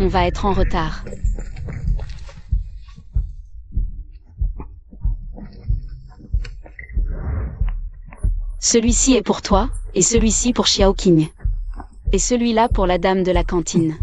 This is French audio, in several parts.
on va être en retard. Celui-ci est pour toi, et celui-ci pour Xiaoqing. Et celui-là pour la dame de la cantine.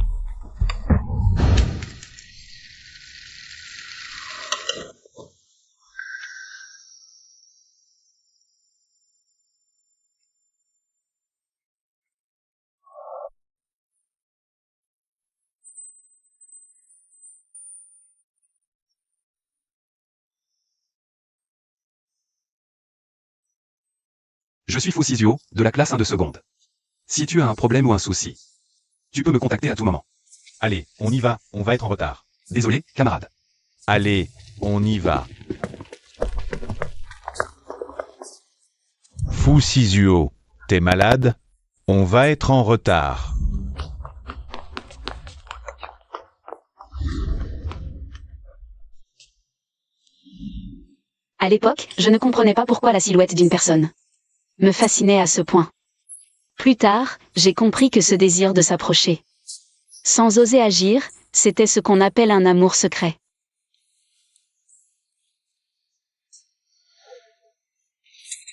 Je suis Fusizio, de la classe 1 de seconde. Si tu as un problème ou un souci, tu peux me contacter à tout moment. Allez, on y va être en retard. Désolé, camarade. Allez, on y va. Fusizio, t'es malade? On va être en retard. À l'époque, je ne comprenais pas pourquoi la silhouette d'une personne me fascinait à ce point. Plus tard, j'ai compris que ce désir de s'approcher, sans oser agir, c'était ce qu'on appelle un amour secret.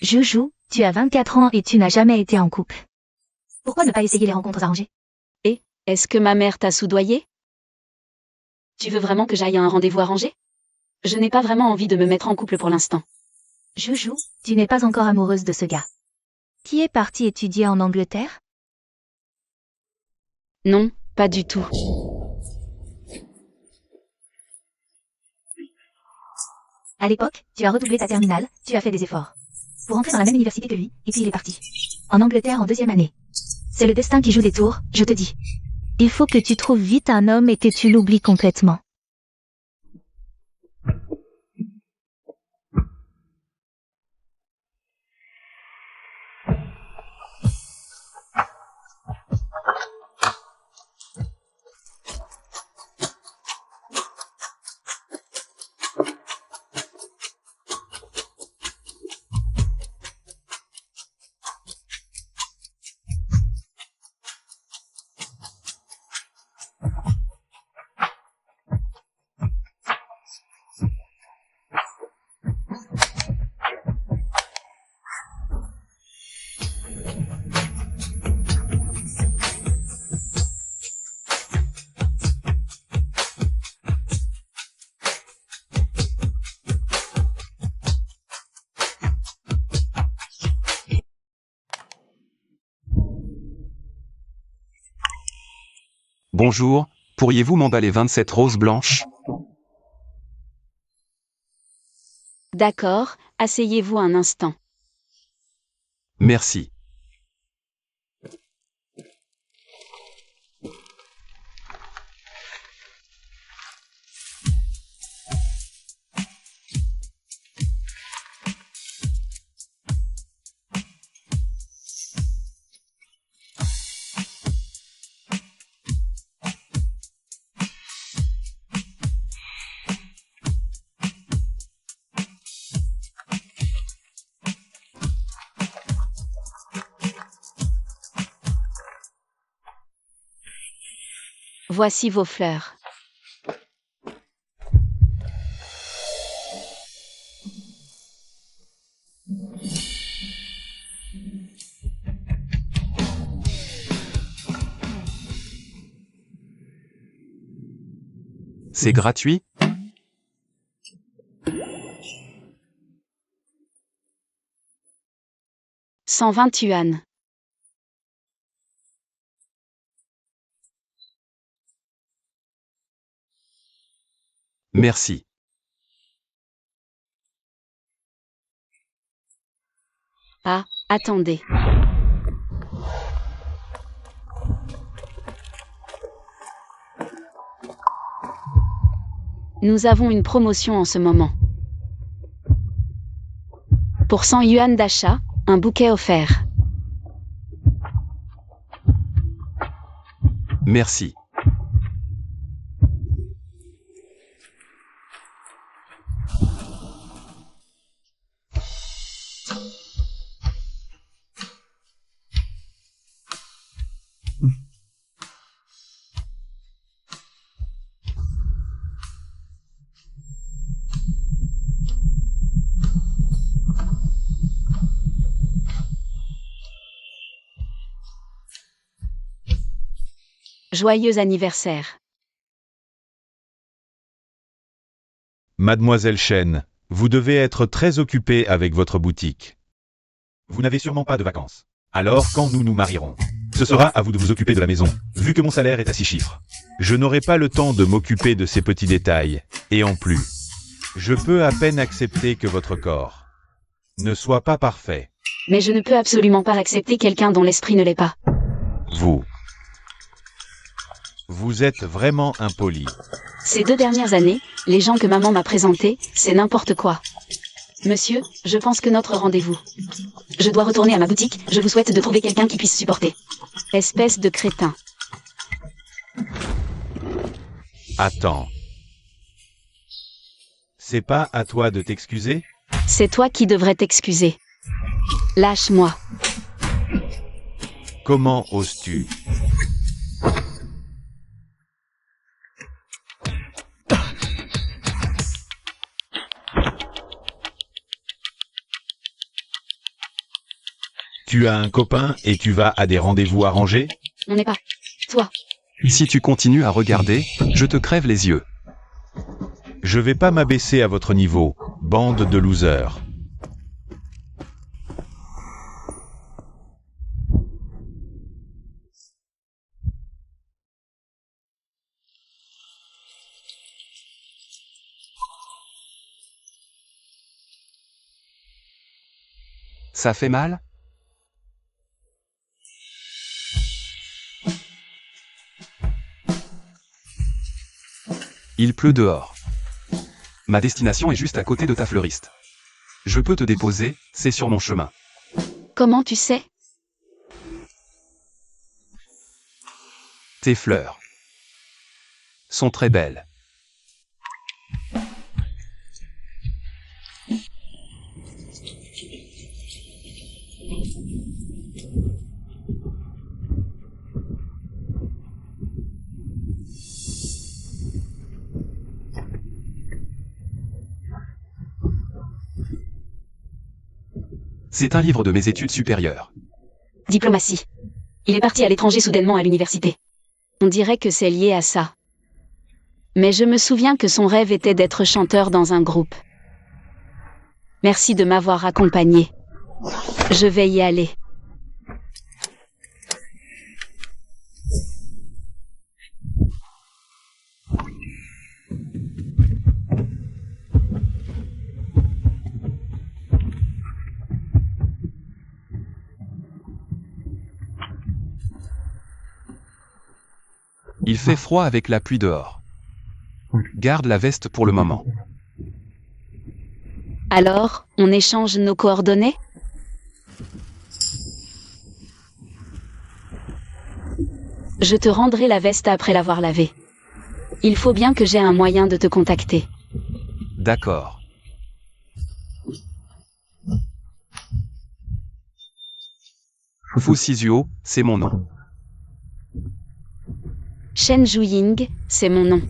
Joujou, tu as 24 ans et tu n'as jamais été en couple. Pourquoi ne pas essayer les rencontres arrangées? Est-ce que ma mère t'a soudoyé? Tu veux vraiment que j'aille à un rendez-vous arrangé? Je n'ai pas vraiment envie de me mettre en couple pour l'instant. Joujou, tu n'es pas encore amoureuse de ce gars. Qui est parti étudier en Angleterre? Non, pas du tout. À l'époque, tu as redoublé ta terminale, tu as fait des efforts. Pour entrer dans la même université que lui, et puis il est parti. En Angleterre en 2e année. C'est le destin qui joue des tours, je te dis. Il faut que tu trouves vite un homme et que tu l'oublies complètement. Bonjour, pourriez-vous m'emballer 27 roses blanches? D'accord, asseyez-vous un instant. Merci. Voici vos fleurs. C'est gratuit? 120 yuan. Merci. Ah, attendez. Nous avons une promotion en ce moment. Pour 100 yuan d'achat, un bouquet offert. Merci. Joyeux anniversaire. Mademoiselle Chen, vous devez être très occupée avec votre boutique. Vous n'avez sûrement pas de vacances. Alors, quand nous nous marierons, ce sera à vous de vous occuper de la maison, vu que mon salaire est à 6 chiffres. Je n'aurai pas le temps de m'occuper de ces petits détails. Et en plus, je peux à peine accepter que votre corps ne soit pas parfait. Mais je ne peux absolument pas accepter quelqu'un dont l'esprit ne l'est pas. Vous êtes vraiment impoli. Ces 2 dernières années, les gens que maman m'a présentés, c'est n'importe quoi. Monsieur, je pense que notre rendez-vous. Je dois retourner à ma boutique, je vous souhaite de trouver quelqu'un qui puisse supporter. Espèce de crétin. Attends. C'est pas à toi de t'excuser? C'est toi qui devrais t'excuser. Lâche-moi. Comment oses-tu? Tu as un copain et tu vas à des rendez-vous arrangés? On n'est pas. Toi. Si tu continues à regarder, je te crève les yeux. Je vais pas m'abaisser à votre niveau, bande de losers. Ça fait mal? Il pleut dehors. Ma destination est juste à côté de ta fleuriste. Je peux te déposer, c'est sur mon chemin. Comment tu sais? Tes fleurs sont très belles. C'est un livre de mes études supérieures. Diplomatie. Il est parti à l'étranger soudainement à l'université. On dirait que c'est lié à ça. Mais je me souviens que son rêve était d'être chanteur dans un groupe. Merci de m'avoir accompagné. Je vais y aller. Il fait froid avec la pluie dehors. Garde la veste pour le moment. Alors, on échange nos coordonnées? Je te rendrai la veste après l'avoir lavée. Il faut bien que j'ai un moyen de te contacter. D'accord. Fusizio, c'est mon nom. Shen Zhuying, c'est mon nom.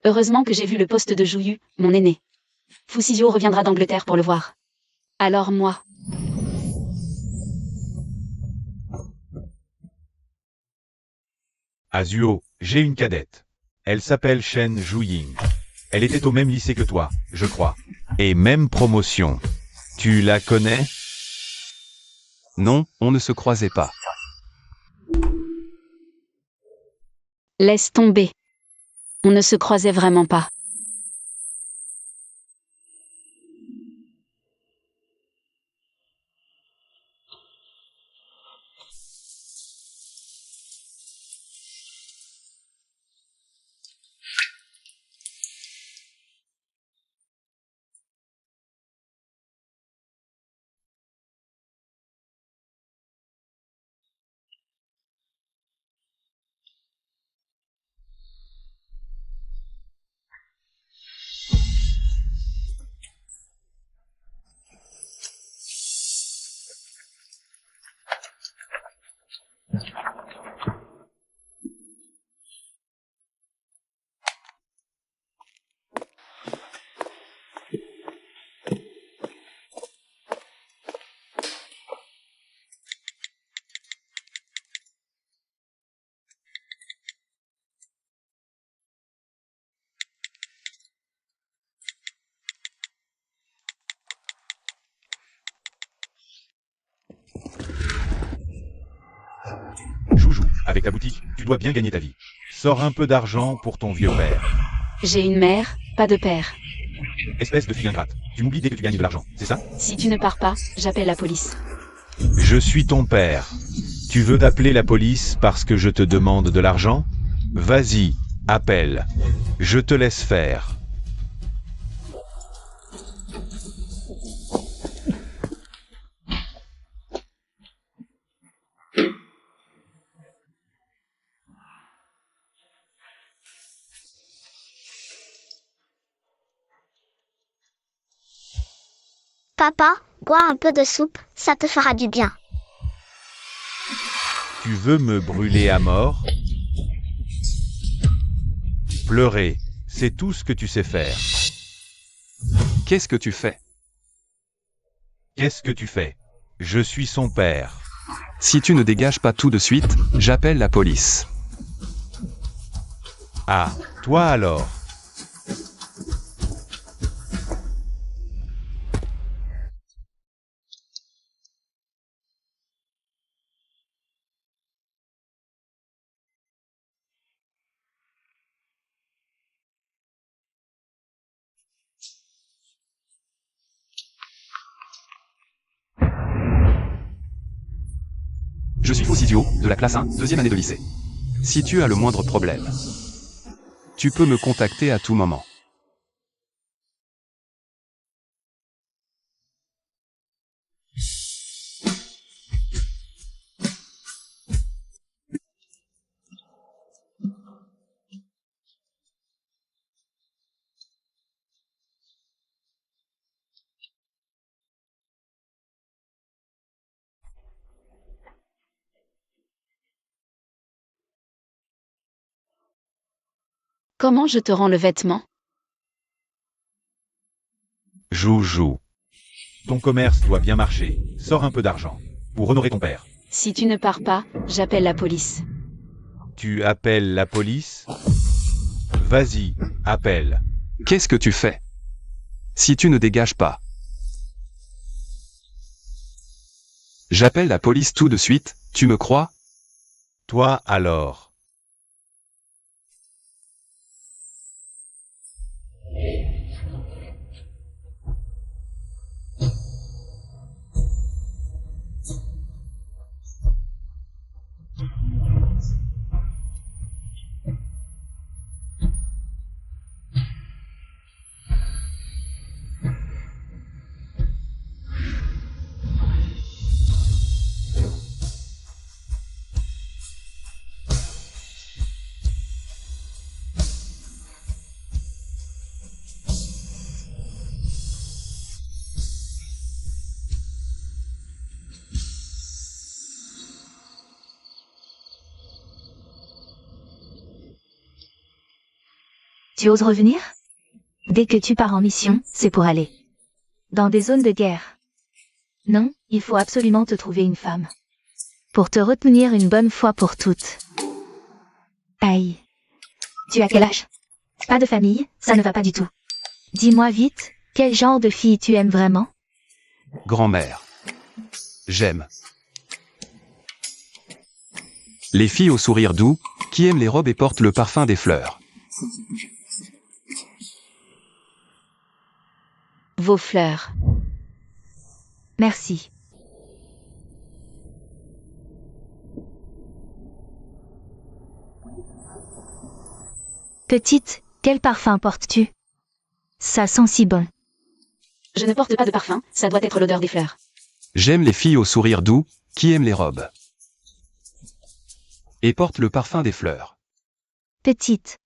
Heureusement que j'ai vu le poste de Jouyu, mon aîné. Fusizio reviendra d'Angleterre pour le voir. Alors moi. Azuo, j'ai une cadette. Elle s'appelle Shen Zhuying. Elle était au même lycée que toi, je crois. Et même promotion. Tu la connais? Non, on ne se croisait pas. Laisse tomber. On ne se croisait vraiment pas. Avec ta boutique, tu dois bien gagner ta vie. Sors un peu d'argent pour ton vieux père. J'ai une mère, pas de père. Espèce de fille ingrate. Tu m'oublies dès que tu gagnes de l'argent, c'est ça? Si tu ne pars pas, j'appelle la police. Je suis ton père. Tu veux appeler la police parce que je te demande de l'argent? Vas-y, appelle. Je te laisse faire. Papa, bois un peu de soupe, ça te fera du bien. Tu veux me brûler à mort? Pleurer, c'est tout ce que tu sais faire. Qu'est-ce que tu fais? Qu'est-ce que tu fais? Je suis son père. Si tu ne dégages pas tout de suite, j'appelle la police. Ah, toi alors? Je suis faux idiot, de la classe 1, deuxième année de lycée. Si tu as le moindre problème, tu peux me contacter à tout moment. Comment je te rends le vêtement? Joue. Ton commerce doit bien marcher. Sors un peu d'argent. Pour honorer ton père. Si tu ne pars pas, j'appelle la police. Tu appelles la police? Vas-y, appelle. Qu'est-ce que tu fais? Si tu ne dégages pas, j'appelle la police tout de suite, tu me crois? Toi alors? Tu oses revenir? Dès que tu pars en mission, c'est pour aller dans des zones de guerre. Non, il faut absolument te trouver une femme. Pour te retenir une bonne fois pour toutes. Aïe. Tu as quel âge? Pas de famille, ça ne va pas du tout. Dis-moi vite, quel genre de fille tu aimes vraiment? Grand-mère. J'aime les filles au sourire doux, qui aiment les robes et portent le parfum des fleurs. Vos fleurs. Merci. Petite, quel parfum portes-tu? Ça sent si bon. Je ne porte pas de parfum, ça doit être l'odeur des fleurs. J'aime les filles au sourire doux, qui aiment les robes et portent le parfum des fleurs. Petite.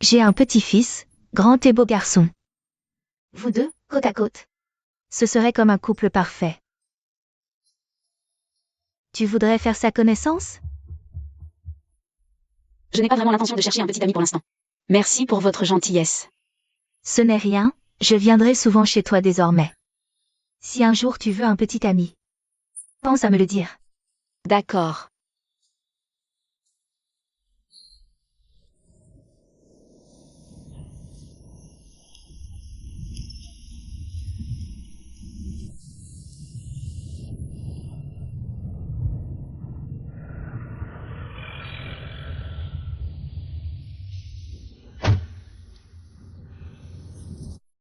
J'ai un petit-fils, grand et beau garçon. Vous deux, côte à côte. Ce serait comme un couple parfait. Tu voudrais faire sa connaissance? Je n'ai pas vraiment l'intention de chercher un petit ami pour l'instant. Merci pour votre gentillesse. Ce n'est rien, je viendrai souvent chez toi désormais. Si un jour tu veux un petit ami, pense à me le dire. D'accord.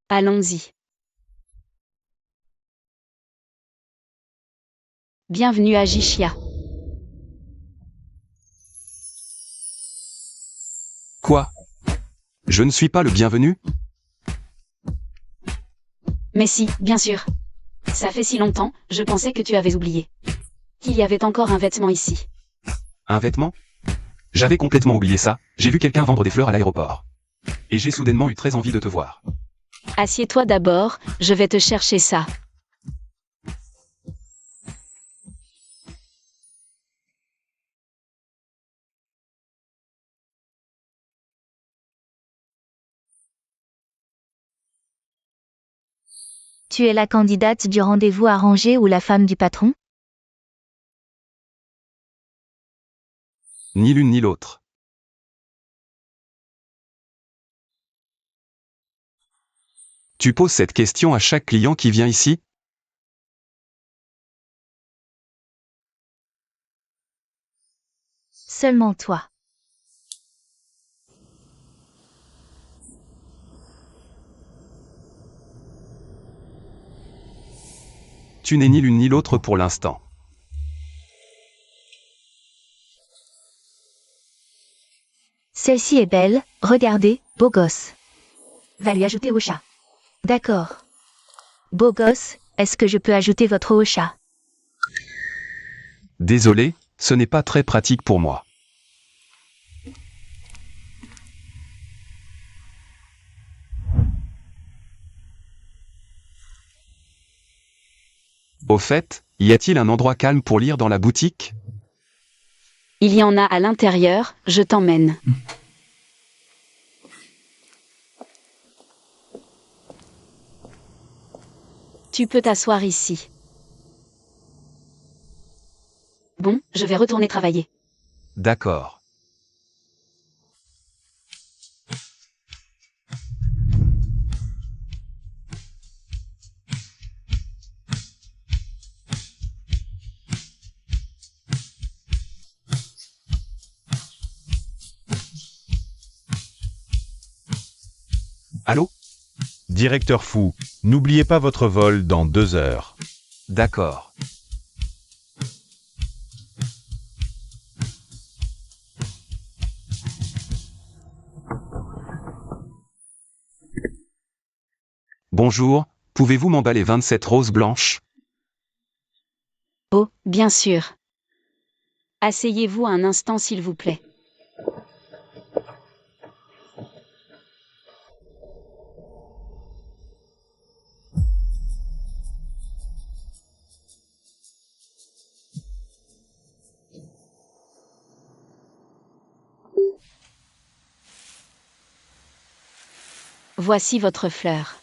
Allons-y. Bienvenue à Jishia. Quoi? Je ne suis pas le bienvenu? Mais si, bien sûr. Ça fait si longtemps, je pensais que tu avais oublié. Qu'il y avait encore un vêtement ici. Un vêtement? J'avais complètement oublié ça, j'ai vu quelqu'un vendre des fleurs à l'aéroport. Et j'ai soudainement eu très envie de te voir. Assieds-toi d'abord, je vais te chercher ça. Tu es la candidate du rendez-vous arrangé ou la femme du patron? Ni l'une ni l'autre. Tu poses cette question à chaque client qui vient ici? Seulement toi. Tu n'es ni l'une ni l'autre pour l'instant. Celle-ci est belle, regardez, beau gosse. Va lui ajouter au chat. D'accord. Beau gosse, est-ce que je peux ajouter votre au chat? Désolé, ce n'est pas très pratique pour moi. Au fait, y a-t-il un endroit calme pour lire dans la boutique? Il y en a à l'intérieur, je t'emmène. Tu peux t'asseoir ici. Bon, je vais retourner travailler. D'accord. Allô? Directeur Fou, n'oubliez pas votre vol dans 2 heures. D'accord. Bonjour, pouvez-vous m'emballer 27 roses blanches? Oh, bien sûr. Asseyez-vous un instant s'il vous plaît. Voici votre fleur.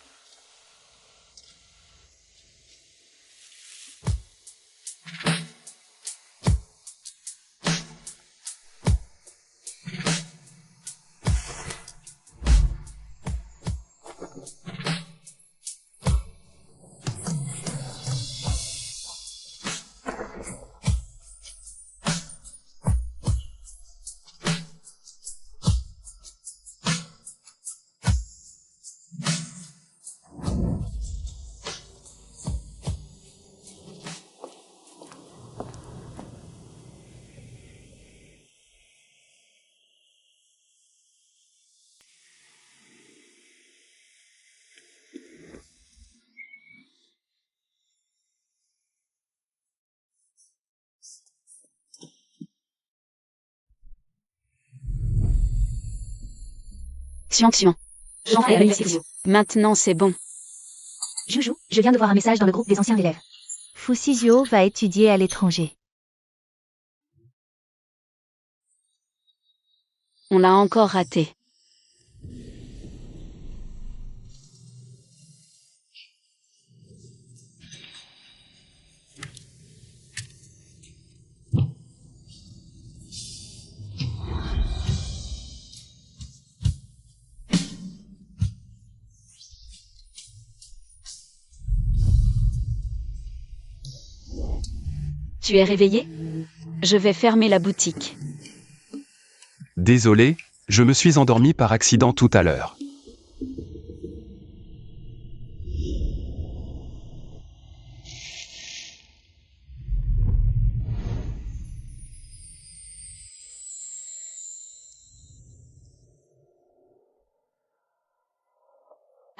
Xiang. Maintenant c'est bon. Joujou, je viens de voir un message dans le groupe des anciens élèves. Fusizio va étudier à l'étranger. On l'a encore raté. Tu es réveillé? Je vais fermer la boutique. Désolé, je me suis endormi par accident tout à l'heure.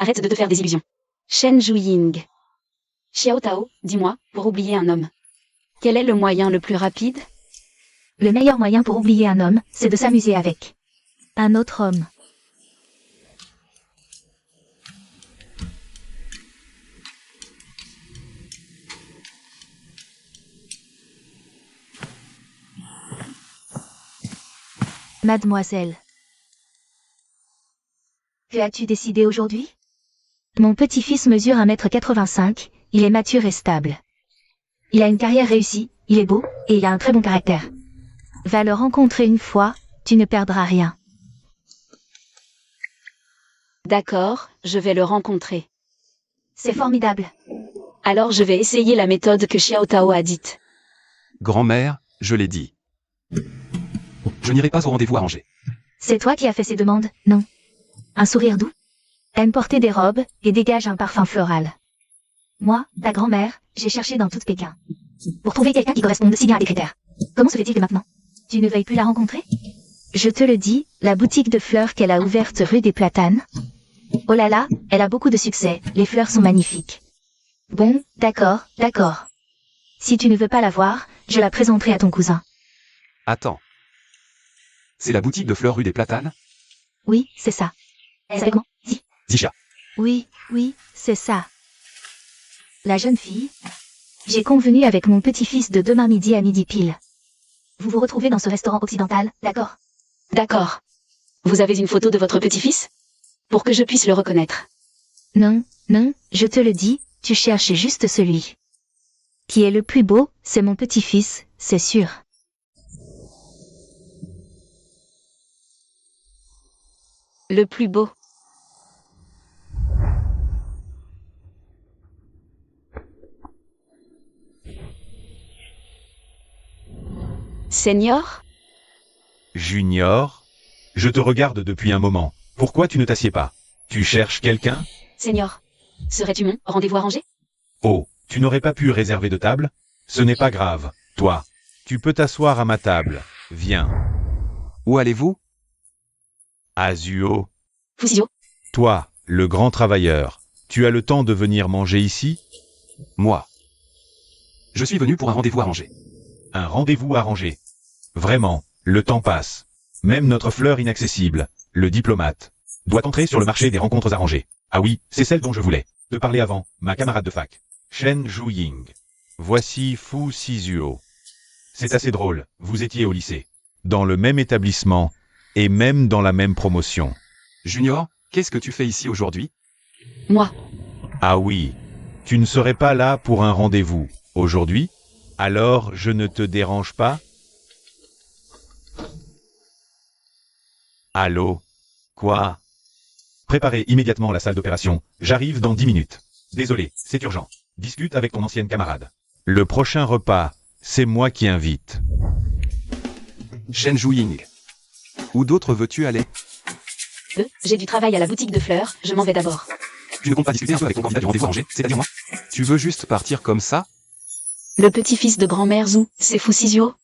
Arrête de te faire des illusions. Shen Zhuying. Xiao Tao, dis-moi, pour oublier un homme. Quel est le moyen le plus rapide? Le meilleur moyen pour oublier un homme, c'est de s'amuser avec un autre homme. Mademoiselle. Que as-tu décidé aujourd'hui? Mon petit-fils mesure 1,85 m, il est mature et stable. Il a une carrière réussie, il est beau, et il a un très bon caractère. Va le rencontrer une fois, tu ne perdras rien. D'accord, je vais le rencontrer. C'est formidable. Alors je vais essayer la méthode que Xiao Tao a dite. Grand-mère, je l'ai dit. Je n'irai pas au rendez-vous arrangé. C'est toi qui as fait ces demandes, non? Un sourire doux. Aime porter des robes, et dégage un parfum floral. Moi, ta grand-mère, j'ai cherché dans toute Pékin. Pour trouver quelqu'un qui corresponde si bien à tes critères. Comment se fait-il que maintenant, tu ne veuilles plus la rencontrer? Je te le dis, la boutique de fleurs qu'elle a ouverte rue des Platanes. Oh là là, elle a beaucoup de succès, les fleurs sont magnifiques. Bon, d'accord, d'accord. Si tu ne veux pas la voir, je la présenterai à ton cousin. Attends. C'est la boutique de fleurs rue des Platanes? Oui, c'est ça. Elle s'appelle comment? Zisha. Oui, c'est ça. La jeune fille. J'ai convenu avec mon petit-fils de demain midi à midi pile. Vous vous retrouvez dans ce restaurant occidental, d'accord? D'accord. Vous avez une photo de votre petit-fils? Pour que je puisse le reconnaître. Non, je te le dis, tu cherches juste celui qui est le plus beau, c'est mon petit-fils, c'est sûr. Le plus beau. Seigneur? Junior? Je te regarde depuis un moment. Pourquoi tu ne t'assieds pas? Tu cherches quelqu'un? Seigneur. Serais-tu mon rendez-vous arrangé? Oh, tu n'aurais pas pu réserver de table? Ce n'est pas grave, toi. Tu peux t'asseoir à ma table. Viens. Où allez-vous? Azuo. Fusio. Toi, le grand travailleur. Tu as le temps de venir manger ici? Moi. Je suis venu pour un rendez-vous arrangé. Un rendez-vous arrangé. Vraiment, le temps passe. Même notre fleur inaccessible, le diplomate, doit entrer sur le marché des rencontres arrangées. Ah oui, c'est celle dont je voulais te parler avant, ma camarade de fac. Shen Zhuying. Voici Fu Sizhuo. C'est assez drôle, vous étiez au lycée. Dans le même établissement, et même dans la même promotion. Junior, qu'est-ce que tu fais ici aujourd'hui? Moi. Ah oui, tu ne serais pas là pour un rendez-vous, aujourd'hui? Alors je ne te dérange pas? Allô? Quoi? Préparez immédiatement la salle d'opération. J'arrive dans 10 minutes. Désolé, c'est urgent. Discute avec ton ancienne camarade. Le prochain repas, c'est moi qui invite. Shen Zhuying. Où d'autre veux-tu aller? J'ai du travail à la boutique de fleurs, je m'en vais d'abord. Tu ne comptes pas discuter un peu avec ton candidat du rendez-vous arrangé, c'est-à-dire moi? Tu veux juste partir comme ça? Le petit-fils de grand-mère Zhou, c'est Fusizio?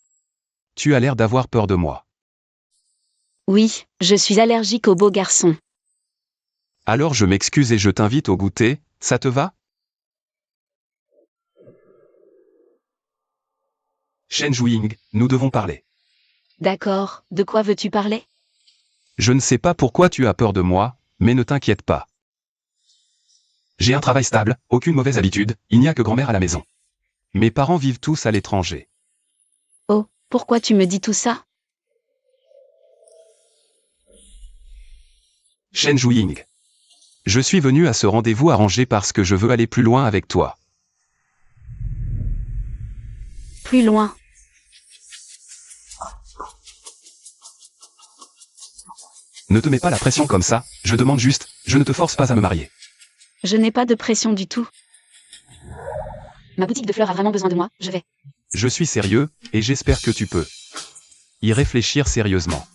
Tu as l'air d'avoir peur de moi. Oui, je suis allergique aux beaux garçons. Alors je m'excuse et je t'invite au goûter, ça te va? Shen Zhuying, nous devons parler. D'accord, de quoi veux-tu parler? Je ne sais pas pourquoi tu as peur de moi, mais ne t'inquiète pas. J'ai un travail stable, aucune mauvaise habitude, il n'y a que grand-mère à la maison. Mes parents vivent tous à l'étranger. Oh, pourquoi tu me dis tout ça? Shen Zhuying. Je suis venu à ce rendez-vous arrangé parce que je veux aller plus loin avec toi. Plus loin. Ne te mets pas la pression comme ça, je demande juste, je ne te force pas à me marier. Je n'ai pas de pression du tout. Ma boutique de fleurs a vraiment besoin de moi, je vais. Je suis sérieux, et j'espère que tu peux y réfléchir sérieusement.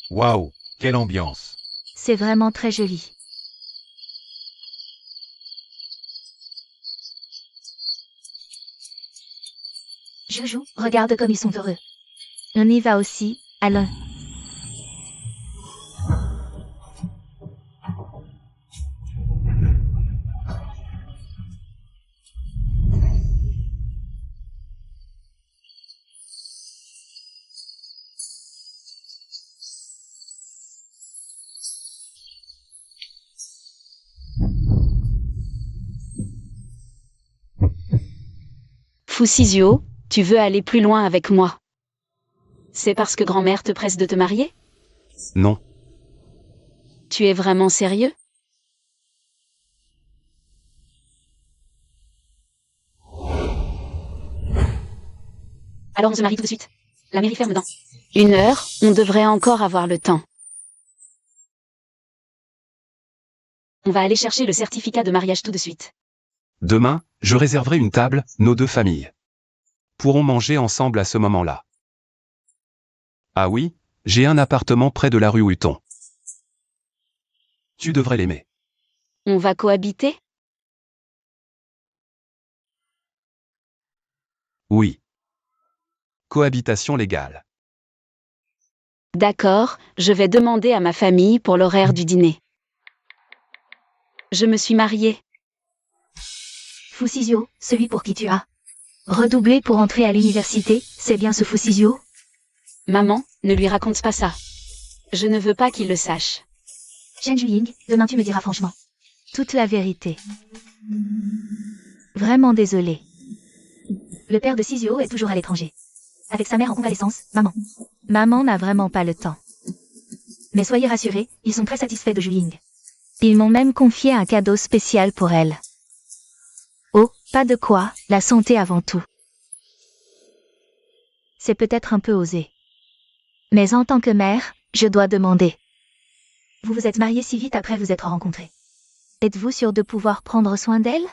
Waouh, quelle ambiance. C'est vraiment très joli. Joujou, regarde comme ils sont heureux. On y va aussi, allons. Fusizio, tu veux aller plus loin avec moi? C'est parce que grand-mère te presse de te marier? Non. Tu es vraiment sérieux? Alors on se marie tout de suite. La mairie ferme dans 1 heure, on devrait encore avoir le temps. On va aller chercher le certificat de mariage tout de suite. Demain, je réserverai une table, nos 2 familles pourront manger ensemble à ce moment-là. Ah oui, j'ai un appartement près de la rue Hutton. Tu devrais l'aimer. On va cohabiter? Oui. Cohabitation légale. D'accord, je vais demander à ma famille pour l'horaire du dîner. Je me suis mariée. Fusizio, celui pour qui tu as redoublé pour entrer à l'université, c'est bien ce Fusizio? Maman, ne lui raconte pas ça. Je ne veux pas qu'il le sache. Shen Juying, demain tu me diras franchement toute la vérité. Vraiment désolé. Le père de Sizio est toujours à l'étranger. Avec sa mère en convalescence, maman. Maman n'a vraiment pas le temps. Mais soyez rassurés, ils sont très satisfaits de Juying. Ils m'ont même confié un cadeau spécial pour elle. Oh, pas de quoi, la santé avant tout. C'est peut-être un peu osé. Mais en tant que mère, je dois demander. Vous vous êtes mariés si vite après vous être rencontrés. Êtes-vous sûr de pouvoir prendre soin d'elle?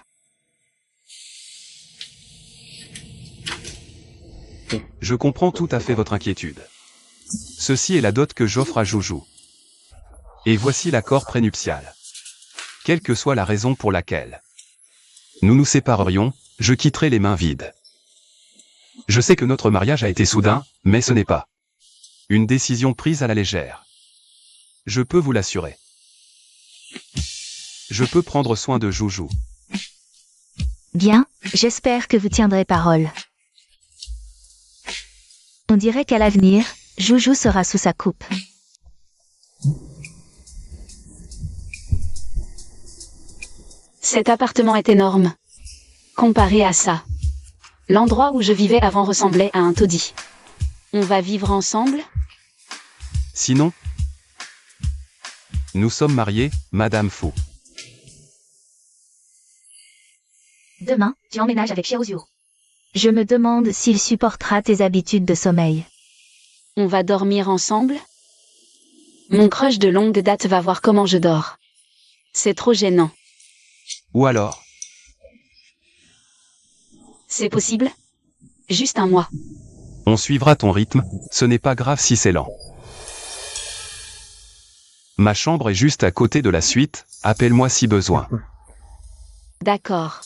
Je comprends tout à fait votre inquiétude. Ceci est la dot que j'offre à Joujou. Et voici l'accord prénuptial. Quelle que soit la raison pour laquelle nous nous séparerions, je quitterai les mains vides. Je sais que notre mariage a été soudain, mais ce n'est pas une décision prise à la légère. Je peux vous l'assurer. Je peux prendre soin de Joujou. Bien, j'espère que vous tiendrez parole. On dirait qu'à l'avenir, Joujou sera sous sa coupe. Cet appartement est énorme. Comparé à ça, l'endroit où je vivais avant ressemblait à un taudis. On va vivre ensemble? Sinon, nous sommes mariés, Madame Fu. Demain, tu emménages avec Shirozio. Je me demande s'il supportera tes habitudes de sommeil. On va dormir ensemble? Mon crush de longue date va voir comment je dors. C'est trop gênant. Ou alors, C'est possible? Juste un mois. on suivra ton rythme, ce n'est pas grave si c'est lent. Ma chambre est juste à côté de la suite, appelle-moi si besoin. D'accord.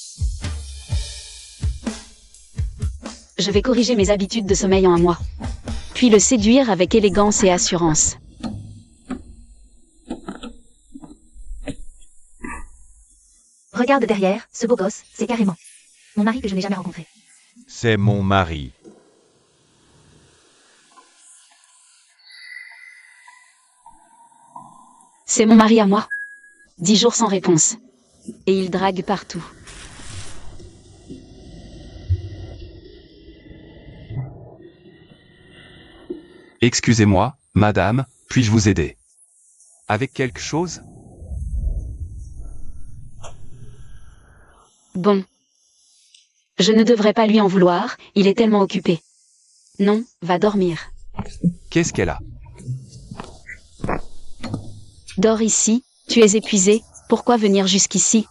Je vais corriger mes habitudes de sommeil en un mois. Puis le séduire avec élégance et assurance. Regarde derrière, ce beau gosse, c'est carrément mon mari que je n'ai jamais rencontré. C'est mon mari. C'est mon mari à moi. 10 jours sans réponse. Et il drague partout. Excusez-moi, madame, puis-je vous aider? Avec quelque chose? Bon. Je ne devrais pas lui en vouloir, il est tellement occupé. Non, va dormir. Qu'est-ce qu'elle a? Dors ici, tu es épuisé, pourquoi venir jusqu'ici?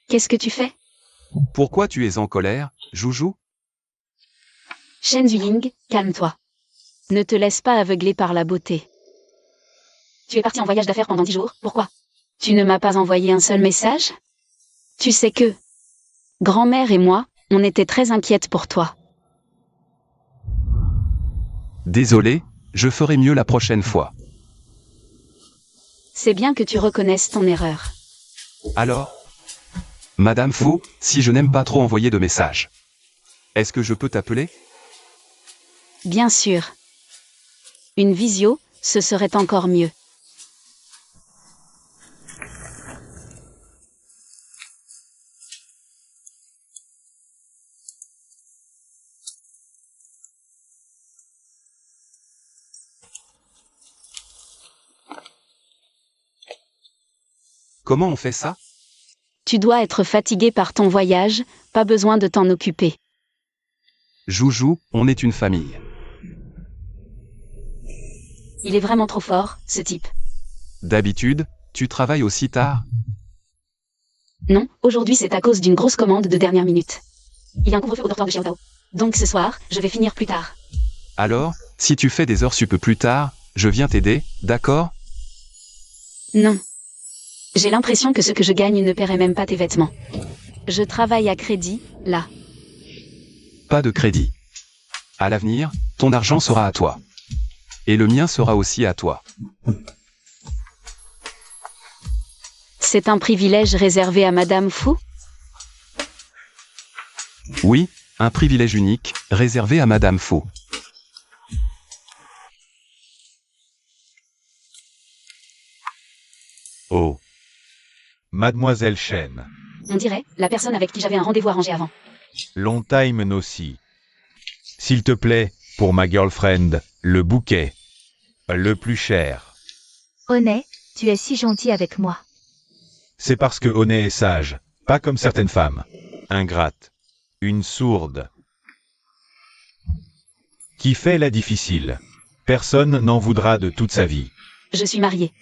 Qu'est-ce que tu fais? Pourquoi tu es en colère, Joujou? Shen Zuying, calme-toi. Ne te laisse pas aveugler par la beauté. Tu es parti en voyage d'affaires pendant 10 jours, pourquoi? Tu ne m'as pas envoyé un seul message? Tu sais que grand-mère et moi, on était très inquiètes pour toi. Désolé, je ferai mieux la prochaine fois. C'est bien que tu reconnaisses ton erreur. Alors? Madame Fu, si je n'aime pas trop envoyer de messages, est-ce que je peux t'appeler? Bien sûr. Une visio, ce serait encore mieux. Comment on fait ça? Tu dois être fatigué par ton voyage, pas besoin de t'en occuper. Joujou, on est une famille. Il est vraiment trop fort, ce type. D'habitude, tu travailles aussi tard? Non, aujourd'hui c'est à cause d'une grosse commande de dernière minute. Il y a un couvre-feu au dortoir de Xiaotao. Donc ce soir, je vais finir plus tard. Alors, si tu fais des heures sup plus tard, je viens t'aider, d'accord? Non. J'ai l'impression que ce que je gagne ne paierait même pas tes vêtements. Je travaille à crédit, là. Pas de crédit. À l'avenir, ton argent sera à toi. Et le mien sera aussi à toi. C'est un privilège réservé à Madame Fu? Oui, un privilège unique, réservé à Madame Fu. Oh. Mademoiselle Chen. On dirait, la personne avec qui j'avais un rendez-vous arrangé avant. Long time no see. S'il te plaît, pour ma girlfriend, le bouquet. Le plus cher. Honey, tu es si gentil avec moi. C'est parce que Honey est sage, pas comme certaines femmes. Ingrate. Une sourde. Qui fait la difficile. Personne n'en voudra de toute sa vie. Je suis mariée.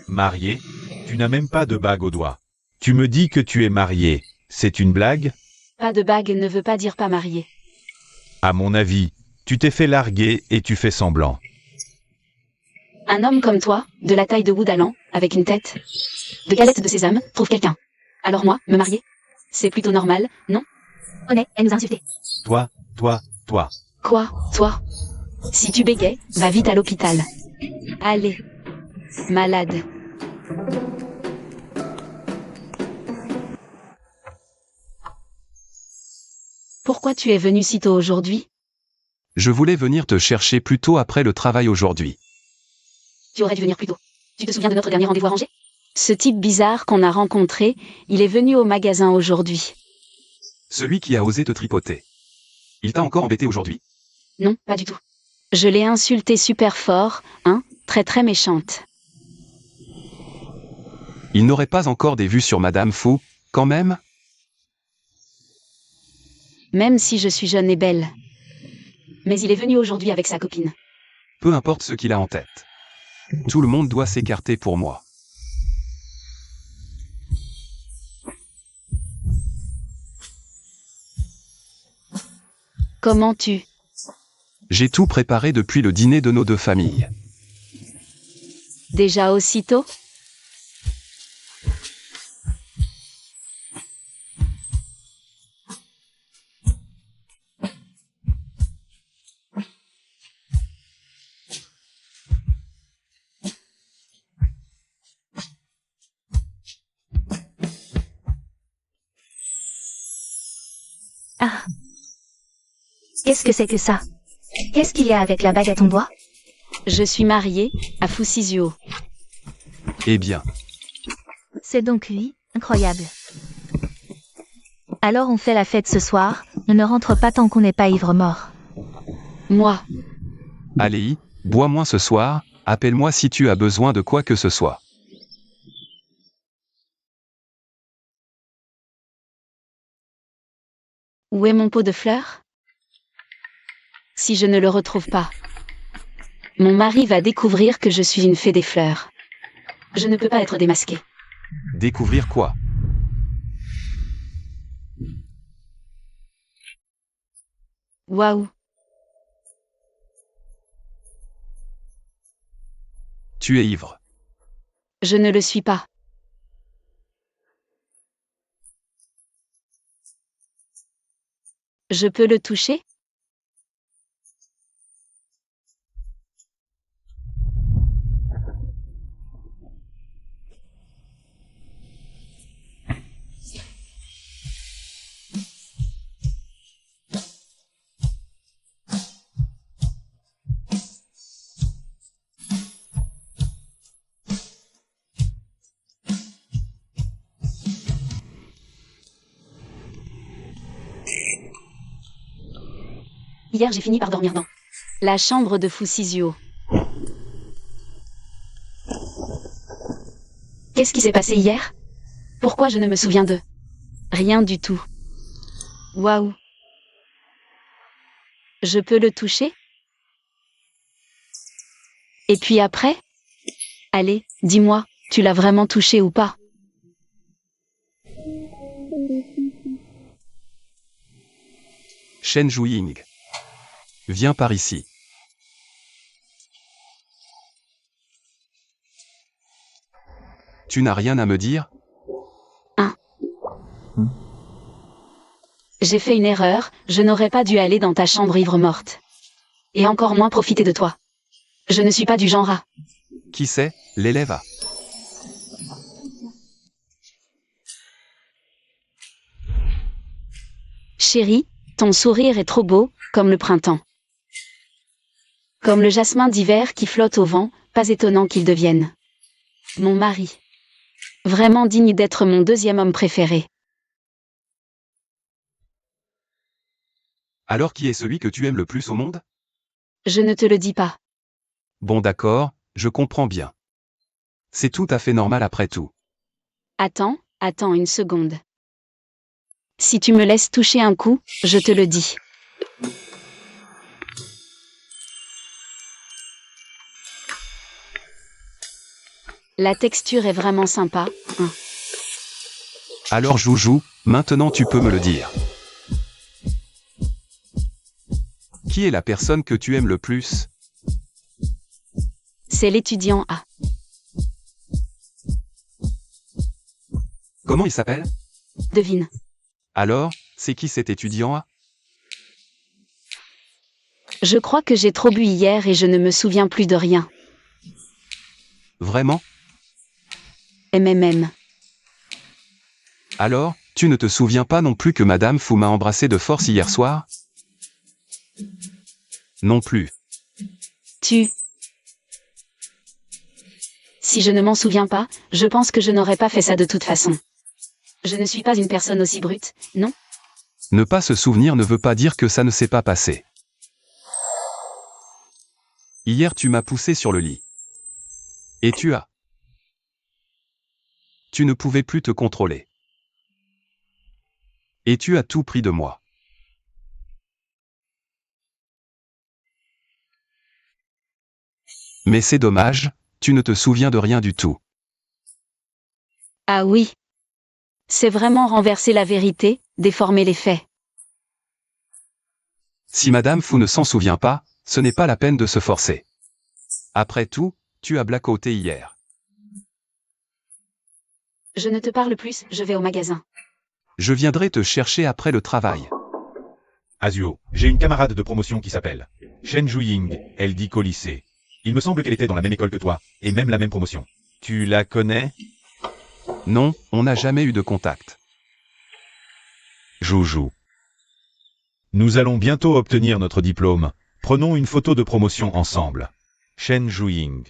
Marié? Tu n'as même pas de bague au doigt. Tu me dis que tu es marié. C'est une blague? Pas de bague ne veut pas dire pas mariée. À mon avis, tu t'es fait larguer et tu fais semblant. Un homme comme toi, de la taille de Woudalan, avec une tête de galette de sésame, trouve quelqu'un. Alors moi, me marier? C'est plutôt normal, non? Honey, elle nous a insultés. Toi. Quoi, toi? Si tu bégais, va vite à l'hôpital. Allez. Malade. Pourquoi tu es venu si tôt aujourd'hui? Je voulais venir te chercher plus tôt après le travail aujourd'hui. Tu aurais dû venir plus tôt. Tu te souviens de notre dernier rendez-vous arrangé? Ce type bizarre qu'on a rencontré, il est venu au magasin aujourd'hui. Celui qui a osé te tripoter. Il t'a encore embêté aujourd'hui? Non, pas du tout. Je l'ai insulté super fort, hein, très méchante. Il n'aurait pas encore des vues sur Madame Fu, quand même? Même si je suis jeune et belle. Mais il est venu aujourd'hui avec sa copine. Peu importe ce qu'il a en tête. Tout le monde doit s'écarter pour moi. Comment tu... J'ai tout préparé depuis le dîner de nos deux familles. Déjà aussitôt? Ah. Qu'est-ce que c'est que ça? Qu'est-ce qu'il y a avec la bague à ton doigt? Je suis mariée, à Fusizio. Eh bien, C'est donc lui, incroyable. Alors on fait la fête ce soir, on ne rentre pas tant qu'on n'est pas ivre mort. Moi, allez, bois moins ce soir, appelle-moi si tu as besoin de quoi que ce soit. où est mon pot de fleurs? Si je ne le retrouve pas, mon mari va découvrir que je suis une fée des fleurs. Je ne peux pas être démasquée. Découvrir quoi? Waouh, Tu es ivre. je ne le suis pas. Je peux le toucher? Hier j'ai fini par dormir dans la chambre de Fusizio. Qu'est-ce qui s'est passé hier? Pourquoi je ne me souviens de rien du tout? Waouh. Je peux le toucher? Et puis après? Allez, dis-moi, tu l'as vraiment touché ou pas? Shen Zhuiying. Viens par ici. Tu n'as rien à me dire? J'ai fait une erreur, je n'aurais pas dû aller dans ta chambre ivre morte. Et encore moins profiter de toi. Je ne suis pas du genre à... Qui c'est, l'élève A? Chérie, ton sourire est trop beau, comme le printemps. Comme le jasmin d'hiver qui flotte au vent, pas étonnant qu'il devienne mon mari. Vraiment digne d'être mon deuxième homme préféré. Alors qui est celui que tu aimes le plus au monde? Je ne te le dis pas. Bon d'accord, je comprends bien. C'est tout à fait normal après tout. Attends une seconde. Si tu me laisses toucher un coup, je te le dis. La texture est vraiment sympa, hein. Alors Joujou, maintenant tu peux me le dire. Qui est la personne que tu aimes le plus? C'est l'étudiant A. Comment il s'appelle? Devine. Alors, c'est qui cet étudiant A? Je crois que j'ai trop bu hier et je ne me souviens plus de rien. Vraiment? MMM. Alors, tu ne te souviens pas non plus que Madame Fu m'a embrassé de force hier soir? Non plus. Si je ne m'en souviens pas, je pense que je n'aurais pas fait ça de toute façon. Je ne suis pas une personne aussi brute, non? Ne pas se souvenir ne veut pas dire que ça ne s'est pas passé. Hier tu m'as poussé sur le lit. Et tu as. Tu ne pouvais plus te contrôler. Et tu as tout pris de moi. Mais c'est dommage, tu ne te souviens de rien du tout. Ah oui. C'est vraiment renverser la vérité, déformer les faits. Si Madame Fu ne s'en souvient pas, ce n'est pas la peine de se forcer. Après tout, tu as blackouté hier. Je ne te parle plus, je vais au magasin. Je viendrai te chercher après le travail. Azuo, j'ai une camarade de promotion qui s'appelle Shen Zhuiying, elle dit qu'au lycée. Il me semble qu'elle était dans la même école que toi, et même la même promotion. Tu la connais? Non, on n'a jamais eu de contact. Joujou. Nous allons bientôt obtenir notre diplôme. Prenons une photo de promotion ensemble. Shen Zhuiying.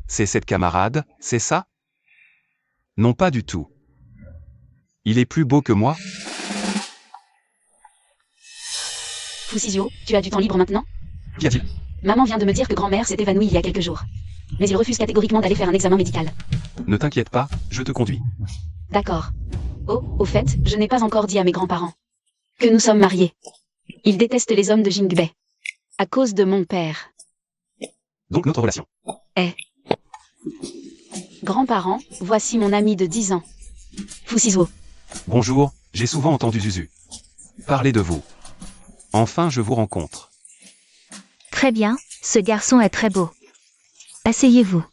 C'est cette camarade, c'est ça? Non pas du tout. Il est plus beau que moi? Fusizio, tu as du temps libre maintenant? Qu'y a-t-il? Maman vient de me dire que grand-mère s'est évanouie il y a quelques jours. Mais il refuse catégoriquement d'aller faire un examen médical. Ne t'inquiète pas, je te conduis. D'accord. Oh, au fait, je n'ai pas encore dit à mes grands-parents que nous sommes mariés. Ils détestent les hommes de Jingbei. À cause de mon père. Donc notre relation. Grands-parents, voici mon ami de 10 ans. Fusizio. Bonjour, j'ai souvent entendu Zuzu parler de vous. Enfin je vous rencontre. Très bien, ce garçon est très beau. Asseyez-vous.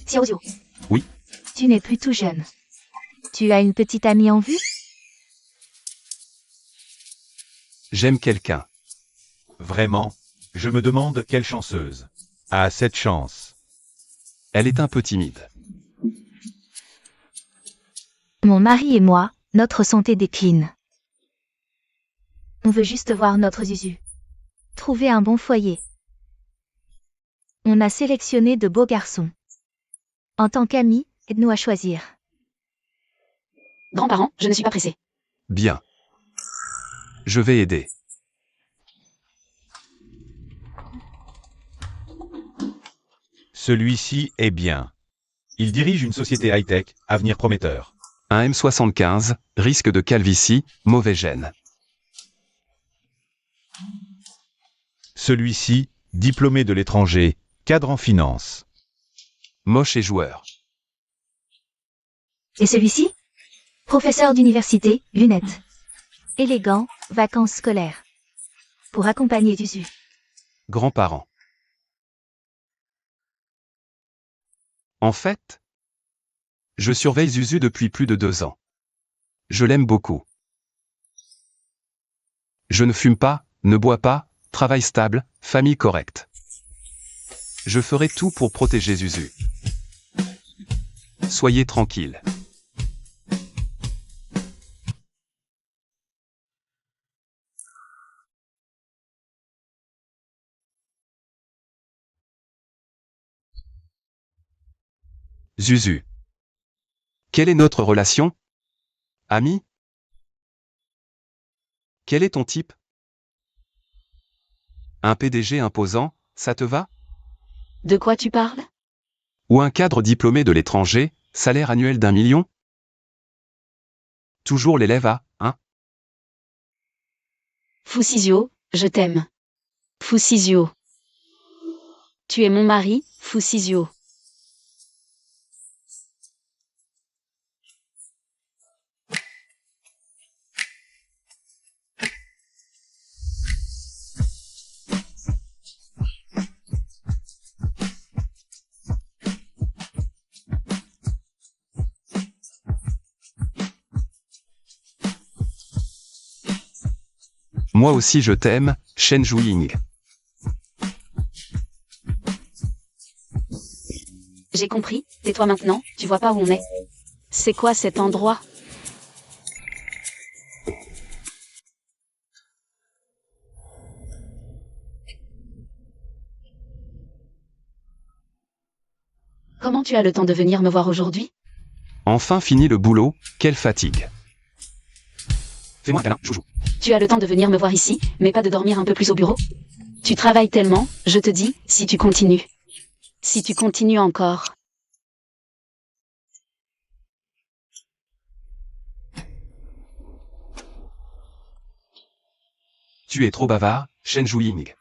Xiaozio. Oui. Tu n'es plus tout jeune. Tu as une petite amie en vue? J'aime quelqu'un. Vraiment, je me demande quelle chanceuse a cette chance. Elle est un peu timide. Mon mari et moi, notre santé décline. On veut juste voir notre Zuzu. Trouver un bon foyer. On a sélectionné de beaux garçons. En tant qu'ami, aide-nous à choisir. Grands-parents, je ne suis pas pressée. Bien. Je vais aider. Celui-ci est bien. Il dirige une société high-tech, avenir prometteur. Un M75, risque de calvitie, mauvais gène. Celui-ci, diplômé de l'étranger, cadre en finance. Moche et joueur. Et celui-ci? Professeur d'université, lunettes. Élégant, vacances scolaires. Pour accompagner Zuzu. Grands-parents. En fait, je surveille Zuzu depuis plus de 2 ans. Je l'aime beaucoup. Je ne fume pas, ne bois pas, travail stable, famille correcte. Je ferai tout pour protéger Zuzu. Soyez tranquille. Zuzu. Quelle est notre relation? Ami? Quel est ton type? Un PDG imposant, ça te va? De quoi tu parles? Ou un cadre diplômé de l'étranger, salaire annuel d'1 million? Toujours l'élève A, hein? Foussizio, je t'aime. Foussizio. Tu es mon mari, Foussizio. Moi aussi je t'aime, Shen Zhuiying. J'ai compris, tais-toi maintenant, tu vois pas où on est. C'est quoi cet endroit? Comment tu as le temps de venir me voir aujourd'hui? Enfin fini le boulot, quelle fatigue. Fais-moi un câlin, chouchou. Tu as le temps de venir me voir ici, mais pas de dormir un peu plus au bureau? Tu travailles tellement, je te dis, si tu continues. Si tu continues encore. Tu es trop bavard, Shen Zhuiying.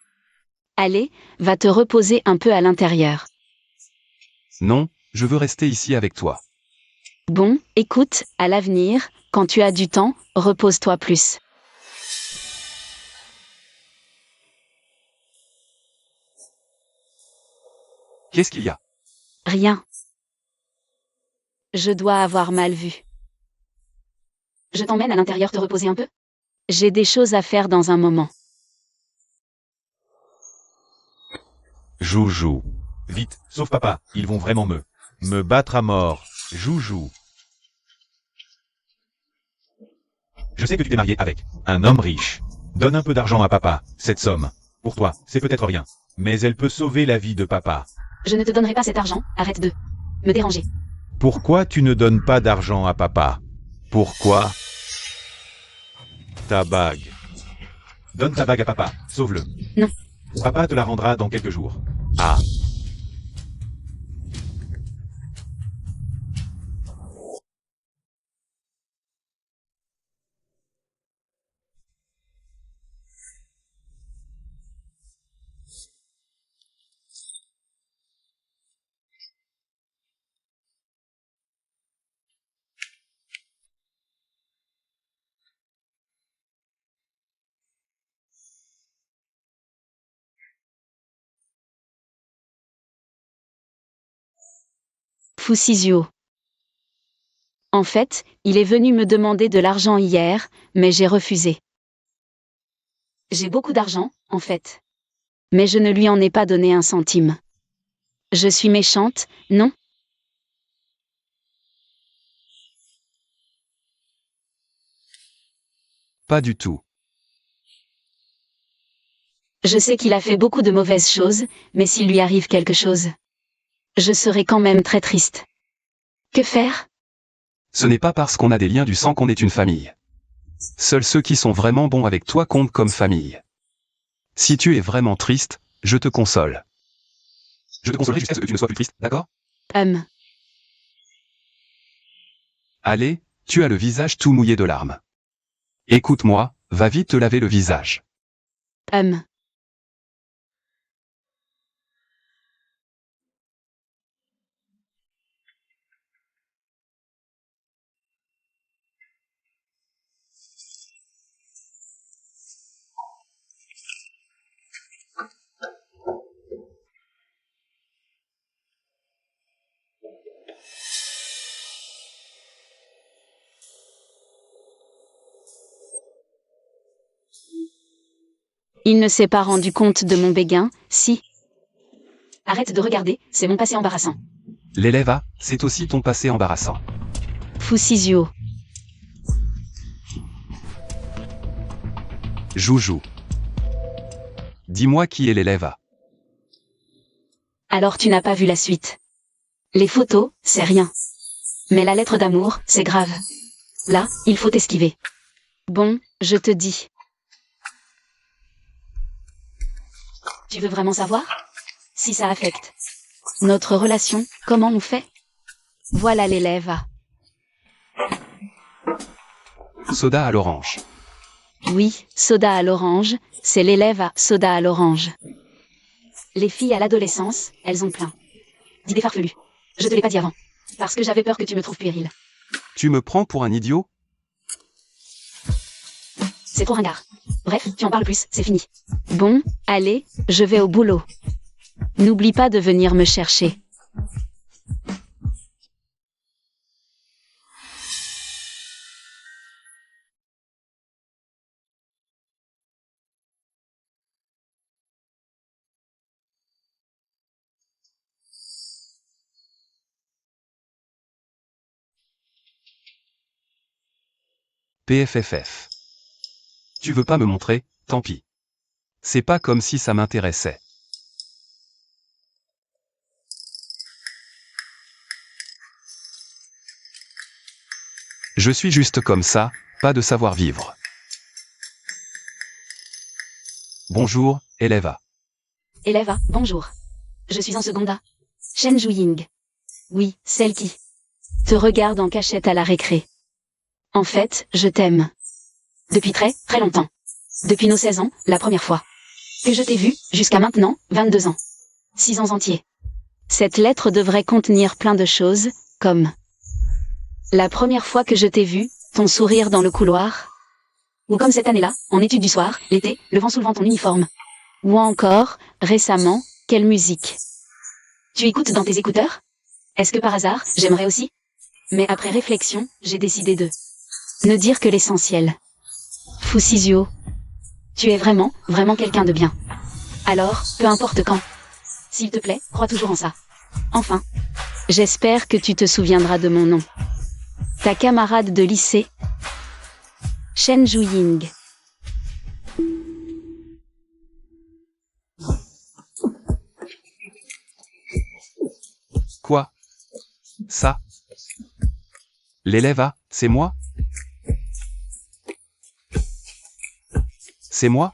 Allez, va te reposer un peu à l'intérieur. Non, je veux rester ici avec toi. Bon, écoute, à l'avenir, quand tu as du temps, repose-toi plus. Qu'est-ce qu'il y a? Rien. Je dois avoir mal vu. Je t'emmène à l'intérieur te reposer un peu? J'ai des choses à faire dans un moment. Joujou. Vite, sauve papa, ils vont vraiment me battre à mort. Joujou. Je sais que tu t'es marié avec un homme riche. Donne un peu d'argent à papa, cette somme. Pour toi, c'est peut-être rien, mais elle peut sauver la vie de papa. Je ne te donnerai pas cet argent, arrête de me déranger. Pourquoi tu ne donnes pas d'argent à papa? Pourquoi? Ta bague. Donne ta bague à papa, sauve-le. Non. Papa te la rendra dans quelques jours. Ah. Foussizio. En fait, il est venu me demander de l'argent hier, mais j'ai refusé. J'ai beaucoup d'argent, en fait. Mais je ne lui en ai pas donné un centime. Je suis méchante, non? Pas du tout. Je sais qu'il a fait beaucoup de mauvaises choses, mais s'il lui arrive quelque chose, je serai quand même très triste. Que faire? Ce n'est pas parce qu'on a des liens du sang qu'on est une famille. Seuls ceux qui sont vraiment bons avec toi comptent comme famille. Si tu es vraiment triste, je te console. Je te consolerai jusqu'à ce que tu ne sois plus triste, d'accord? Allez, tu as le visage tout mouillé de larmes. Écoute-moi, va vite te laver le visage. Il ne s'est pas rendu compte de mon béguin, si. Arrête de regarder, c'est mon passé embarrassant. L'élève A, c'est aussi ton passé embarrassant. Foucisio. Joujou. Dis-moi qui est l'élève A. Alors tu n'as pas vu la suite. Les photos, c'est rien. Mais la lettre d'amour, c'est grave. Là, il faut esquiver. Bon, je te dis. Tu veux vraiment savoir? Si ça affecte notre relation, comment on fait? Voilà l'élève A. Soda à l'orange. Oui, soda à l'orange, c'est l'élève A, soda à l'orange. Les filles à l'adolescence, elles ont plein d'idées farfelues. Je te l'ai pas dit avant, parce que j'avais peur que tu me trouves puéril. Tu me prends pour un idiot? C'est trop ringard. Bref, tu en parles plus, c'est fini. Bon, allez, je vais au boulot. N'oublie pas de venir me chercher. PFFF. Tu veux pas me montrer, tant pis. C'est pas comme si ça m'intéressait. Je suis juste comme ça, pas de savoir-vivre. Bonjour, élève A. Élève A, bonjour. Je suis en seconde A. Shen Juying. Oui, celle qui te regarde en cachette à la récré. En fait, je t'aime. Depuis très, très longtemps. Depuis nos 16 ans, la première fois que je t'ai vu, jusqu'à maintenant, 22 ans. 6 ans entiers. Cette lettre devrait contenir plein de choses, comme la première fois que je t'ai vu, ton sourire dans le couloir. Ou comme cette année-là, en études du soir, l'été, le vent soulevant ton uniforme. Ou encore, récemment, quelle musique. Tu écoutes dans tes écouteurs? Est-ce que par hasard, j'aimerais aussi? Mais après réflexion, j'ai décidé de ne dire que l'essentiel. Foucisio. Tu es vraiment, vraiment quelqu'un de bien. Alors, peu importe quand. S'il te plaît, crois toujours en ça. Enfin. J'espère que tu te souviendras de mon nom. Ta camarade de lycée, Shen Juying. Quoi? Ça? L'élève A, c'est moi? C'est moi?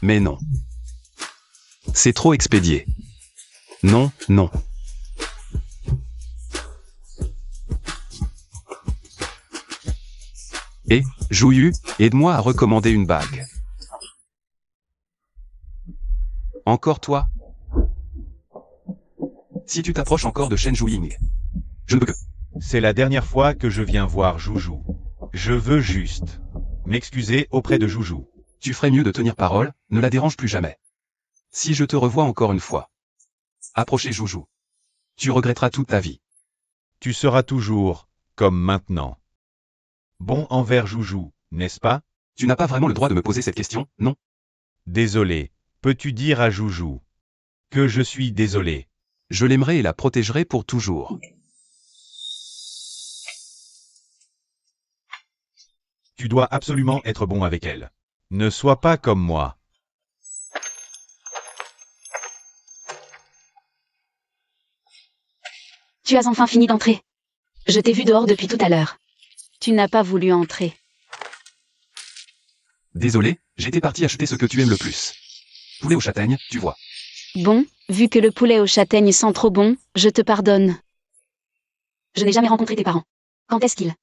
Mais non. C'est trop expédié. Non, non. Et, Jouyu, aide-moi à recommander une bague. Encore toi? Si tu t'approches encore de Shen Juying, je ne peux que... C'est la dernière fois que je viens voir Joujou. Je veux juste m'excuser auprès de Joujou. Tu ferais mieux de tenir parole, ne la dérange plus jamais. Si je te revois encore une fois, approchez Joujou. Tu regretteras toute ta vie. Tu seras toujours, comme maintenant, bon envers Joujou, n'est-ce pas? Tu n'as pas vraiment le droit de me poser cette question, non? Désolé. Peux-tu dire à Joujou que je suis désolé? Je l'aimerai et la protégerai pour toujours. Tu dois absolument être bon avec elle. Ne sois pas comme moi. Tu as enfin fini d'entrer. Je t'ai vu dehors depuis tout à l'heure. Tu n'as pas voulu entrer. Désolé, j'étais parti acheter ce que tu aimes le plus. Poulet aux châtaignes, tu vois. Bon, vu que le poulet aux châtaignes sent trop bon, je te pardonne. Je n'ai jamais rencontré tes parents. Quand est-ce qu'ils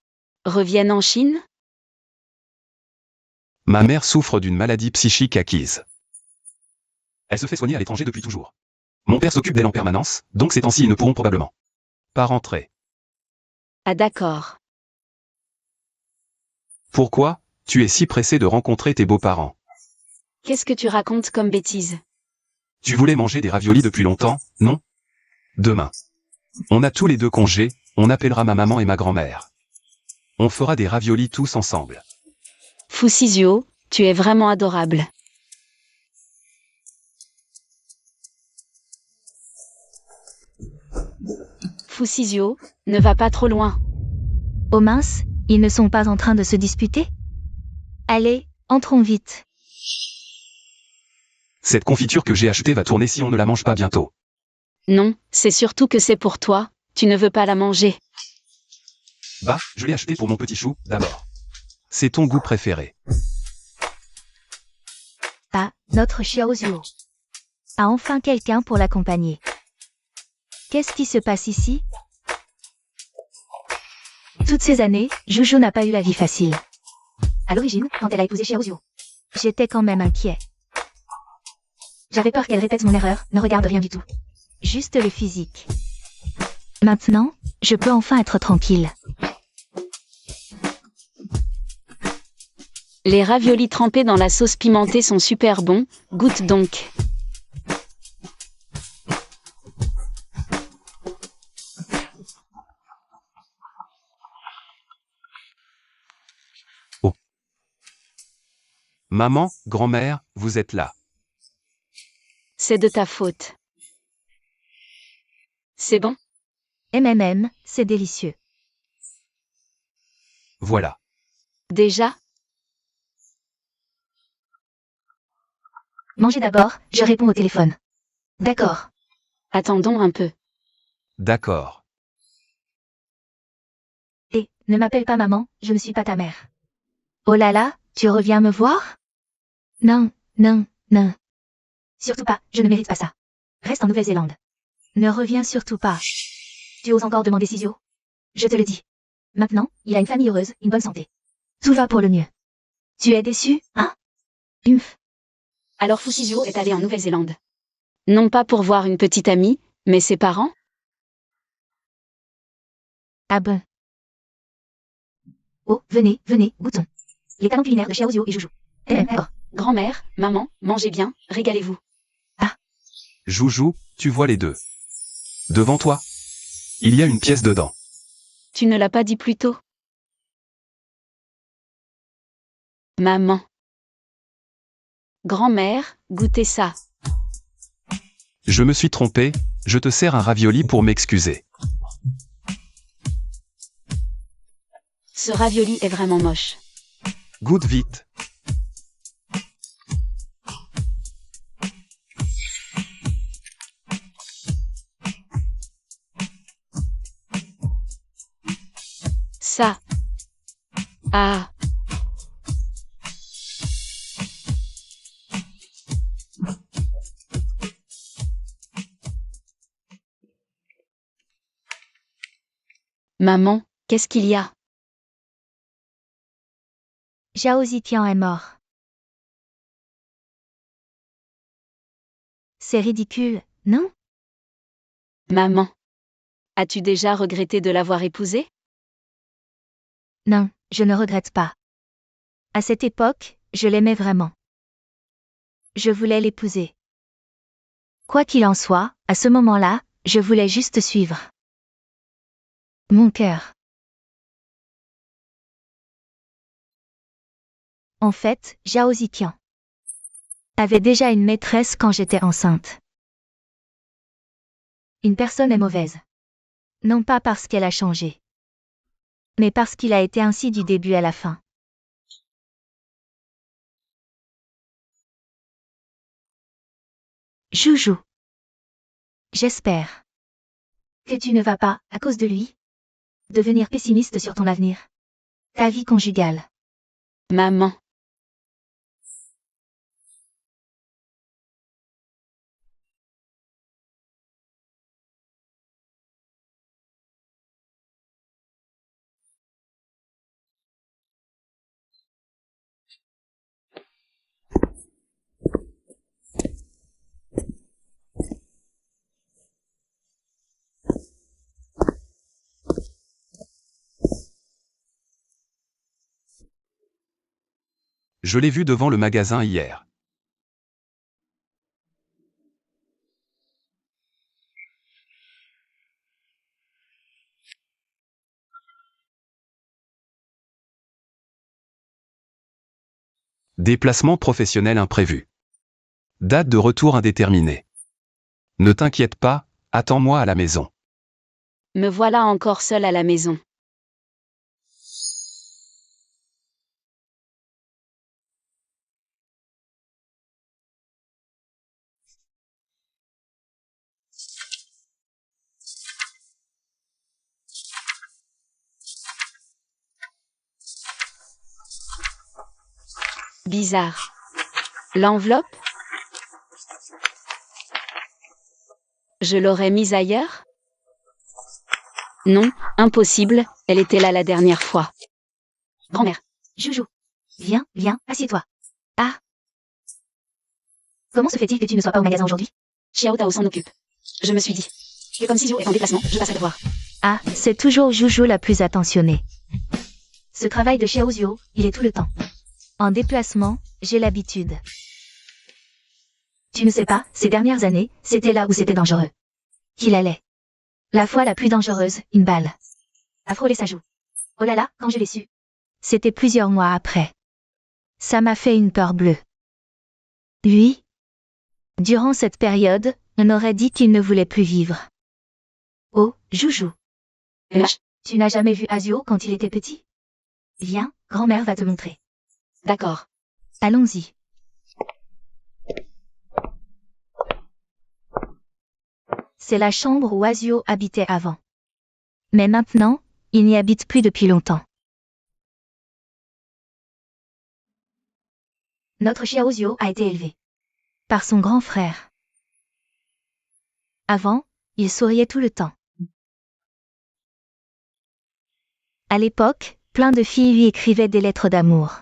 reviennent en Chine? Ma mère souffre d'une maladie psychique acquise. Elle se fait soigner à l'étranger depuis toujours. Mon père s'occupe d'elle en permanence, donc ces temps-ci ils ne pourront probablement pas rentrer. Ah d'accord. Pourquoi, tu es si pressé de rencontrer tes beaux-parents? Qu'est-ce que tu racontes comme bêtise? Tu voulais manger des raviolis depuis longtemps, non? Demain. On a tous les deux congé, on appellera ma maman et ma grand-mère. On fera des raviolis tous ensemble. Fusisio, tu es vraiment adorable. Fusisio, ne va pas trop loin. Oh mince, ils ne sont pas en train de se disputer? Allez, entrons vite. Cette confiture que j'ai achetée va tourner si on ne la mange pas bientôt. Non, c'est surtout que c'est pour toi, tu ne veux pas la manger. Bah, je l'ai achetée pour mon petit chou, d'abord. C'est ton goût préféré. Ah, notre Xiaozhuo a enfin quelqu'un pour l'accompagner. Qu'est-ce qui se passe ici? Toutes ces années, Joujou n'a pas eu la vie facile. À l'origine, quand elle a épousé Xiaozhuo, j'étais quand même inquiet. J'avais peur qu'elle répète mon erreur, ne regarde rien du tout. Juste le physique. Maintenant, je peux enfin être tranquille. Les raviolis trempés dans la sauce pimentée sont super bons, goûte donc. Maman, grand-mère, vous êtes là. C'est de ta faute. C'est bon? C'est délicieux. Voilà. Déjà? Mangez d'abord, je réponds au téléphone. D'accord. Attendons un peu. D'accord. Et, ne m'appelle pas maman, je ne suis pas ta mère. Oh là là, tu reviens me voir? Non, non, non. Surtout pas, je ne mérite pas ça. Reste en Nouvelle-Zélande. Ne reviens surtout pas. Tu oses encore demander Sisio? Je te le dis. Maintenant, il a une famille heureuse, une bonne santé. Tout va pour le mieux. Tu es déçu, hein? Humph. Alors Fusisio est allé en Nouvelle-Zélande. Non pas pour voir une petite amie, mais ses parents? Ah bon. Oh, venez, venez, goûtons. Les talents culinaires de Xiaozhuo et Joujou. Grand-mère, maman, mangez bien, régalez-vous. Joujou, tu vois les deux. Devant toi. Il y a une pièce dedans. Tu ne l'as pas dit plus tôt? Maman. Grand-mère, goûtez ça. Je me suis trompé, je te sers un ravioli pour m'excuser. Ce ravioli est vraiment moche. Goûte vite. Ça. Ah. Maman, qu'est-ce qu'il y a? Zhao Zitian est mort. C'est ridicule, non? Maman. As-tu déjà regretté de l'avoir épousé? Non, je ne regrette pas. À cette époque, je l'aimais vraiment. Je voulais l'épouser. Quoi qu'il en soit, à ce moment-là, je voulais juste suivre mon cœur. En fait, Zhao Zitian avait déjà une maîtresse quand j'étais enceinte. Une personne est mauvaise. Non pas parce qu'elle a changé, mais parce qu'il a été ainsi du début à la fin. Joujou. J'espère que tu ne vas pas, à cause de lui, devenir pessimiste sur ton avenir. Ta vie conjugale. Maman. Je l'ai vu devant le magasin hier. Déplacement professionnel imprévu. Date de retour indéterminée. Ne t'inquiète pas, attends-moi à la maison. Me voilà encore seule à la maison. Bizarre. L'enveloppe? Je l'aurais mise ailleurs? Non, impossible, elle était là la dernière fois. Grand-mère. Joujou. Viens, assieds-toi. Ah. Comment se fait-il que tu ne sois pas au magasin aujourd'hui? Xiao Tao s'en occupe. Je me suis dit que comme Sizio est en déplacement, je passerai te voir. Ah, c'est toujours Joujou la plus attentionnée. Ce travail de Xiao Zio, il est tout le temps. En déplacement, j'ai l'habitude. Tu ne sais pas, ces dernières années, c'était là où c'était dangereux. Qu'il allait. La fois la plus dangereuse, une balle a frôlé sa joue. Oh là là, quand je l'ai su. C'était plusieurs mois après. Ça m'a fait une peur bleue. Lui, durant cette période, on aurait dit qu'il ne voulait plus vivre. Oh, Joujou. Tu n'as jamais vu Azio quand il était petit? Viens, grand-mère va te montrer. D'accord. Allons-y. C'est la chambre où Azio habitait avant. Mais maintenant, il n'y habite plus depuis longtemps. Notre Xiao Zio a été élevé par son grand frère. Avant, il souriait tout le temps. À l'époque, plein de filles lui écrivaient des lettres d'amour.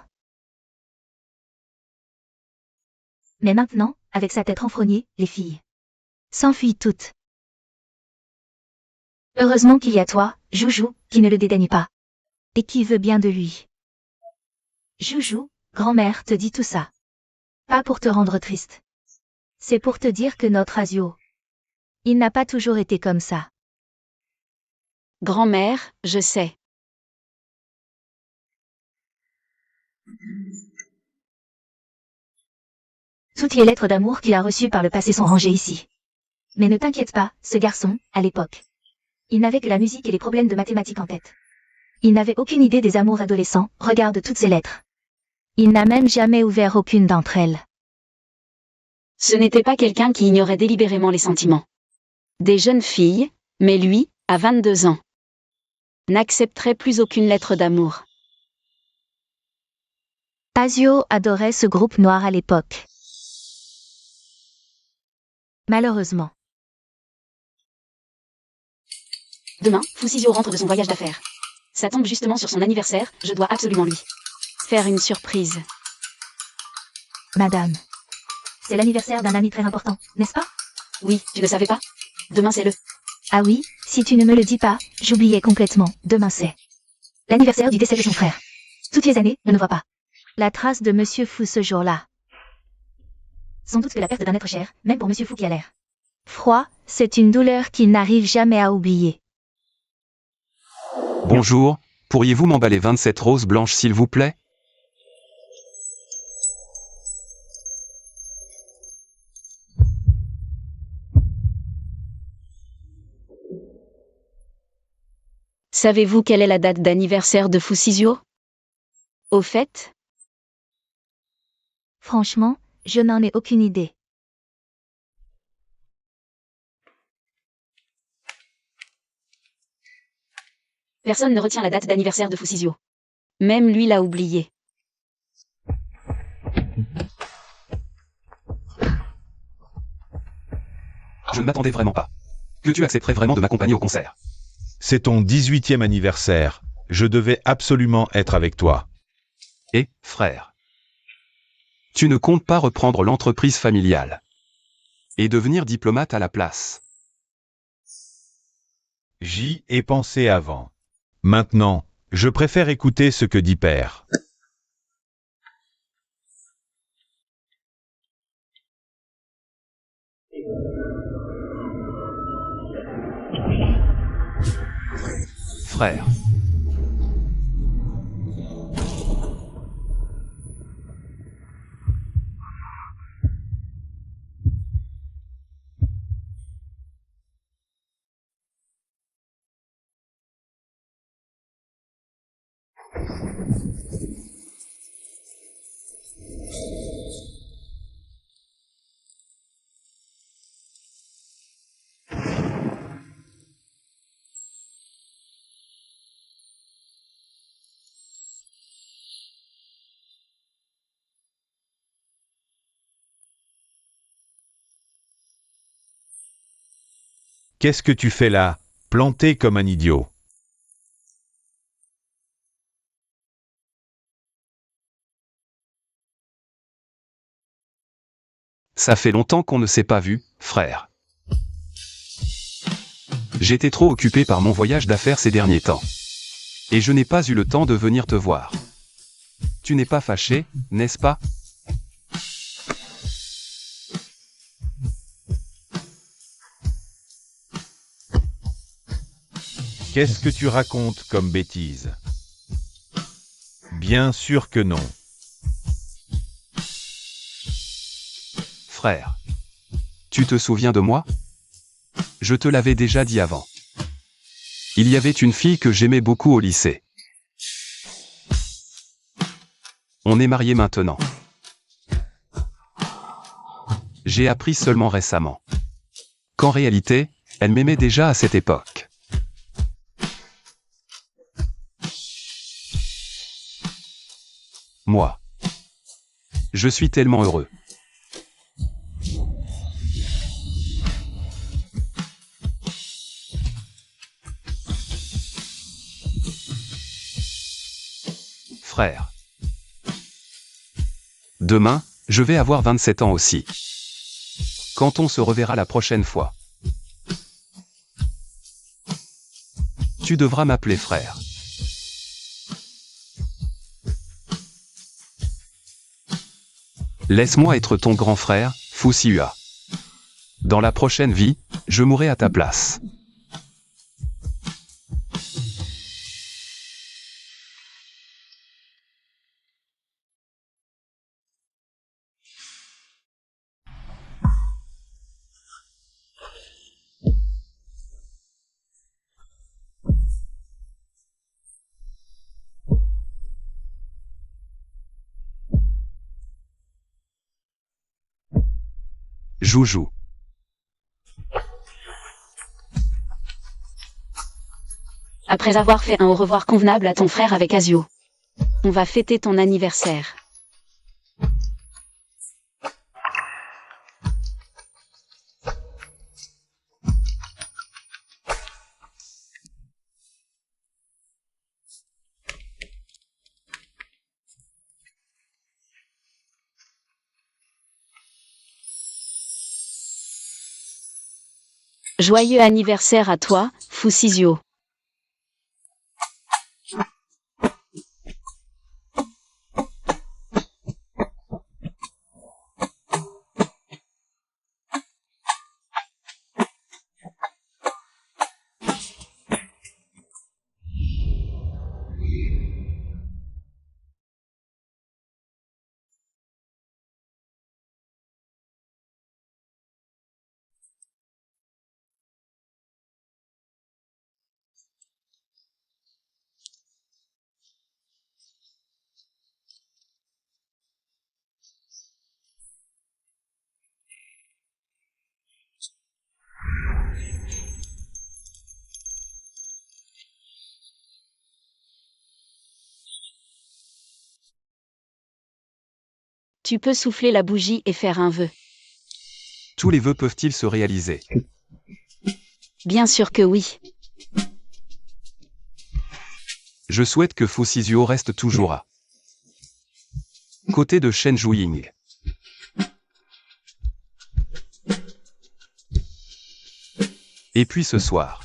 Mais maintenant, avec sa tête renfrognée, les filles s'enfuient toutes. Heureusement qu'il y a toi, Joujou, qui ne le dédaigne pas. Et qui veut bien de lui. Joujou, grand-mère te dit tout ça. Pas pour te rendre triste. C'est pour te dire que notre Azio, il n'a pas toujours été comme ça. Grand-mère, je sais. Toutes les lettres d'amour qu'il a reçues par le passé sont rangées ici. Mais ne t'inquiète pas, ce garçon, à l'époque, il n'avait que la musique et les problèmes de mathématiques en tête. Il n'avait aucune idée des amours adolescents, regarde toutes ces lettres. Il n'a même jamais ouvert aucune d'entre elles. Ce n'était pas quelqu'un qui ignorait délibérément les sentiments des jeunes filles, mais lui, à 22 ans, n'accepterait plus aucune lettre d'amour. Azio adorait ce groupe noir à l'époque. Malheureusement. Demain, Fusizio rentre de son voyage d'affaires. Ça tombe justement sur son anniversaire, je dois absolument lui faire une surprise. Madame. C'est l'anniversaire d'un ami très important, n'est-ce pas? Oui, tu ne savais pas? Demain c'est le... Ah oui, si tu ne me le dis pas, j'oubliais complètement, demain c'est l'anniversaire du décès de son frère. Toutes les années, on ne voit pas la trace de Monsieur Fou ce jour-là. Sans doute que la perte d'un être cher, même pour Monsieur Fou qui a l'air froid, c'est une douleur qu'il n'arrive jamais à oublier. Bonjour, pourriez-vous m'emballer 27 roses blanches s'il vous plaît? Savez-vous quelle est la date d'anniversaire de Fusizio? Au fait? Franchement, je n'en ai aucune idée. Personne ne retient la date d'anniversaire de Fusizio. Même lui l'a oublié. Je ne m'attendais vraiment pas. Que tu accepterais vraiment de m'accompagner au concert. C'est ton 18e anniversaire. Je devais absolument être avec toi. Et, frère, tu ne comptes pas reprendre l'entreprise familiale et devenir diplomate à la place. J'y ai pensé avant. Maintenant, je préfère écouter ce que dit Père. Frère. Qu'est-ce que tu fais là, planté comme un idiot? Ça fait longtemps qu'on ne s'est pas vu, frère. J'étais trop occupé par mon voyage d'affaires ces derniers temps. Et je n'ai pas eu le temps de venir te voir. Tu n'es pas fâché, n'est-ce pas? Qu'est-ce que tu racontes comme bêtise? Bien sûr que non. Frère. Tu te souviens de moi? Je te l'avais déjà dit avant. Il y avait une fille que j'aimais beaucoup au lycée. On est mariés maintenant. J'ai appris seulement récemment qu'en réalité, elle m'aimait déjà à cette époque. Moi. Je suis tellement heureux. Frère. Demain, je vais avoir 27 ans aussi. Quand on se reverra la prochaine fois. Tu devras m'appeler frère. Laisse-moi être ton grand frère, Fusihua. Dans la prochaine vie, je mourrai à ta place. Joujou. Après avoir fait un au revoir convenable à ton frère avec Azio, on va fêter ton anniversaire. Joyeux anniversaire à toi, Fusizio. Tu peux souffler la bougie et faire un vœu. Tous les vœux peuvent-ils se réaliser? Bien sûr que oui. Je souhaite que Fusizio reste toujours à côté de Shen Zhuying. Et puis ce soir.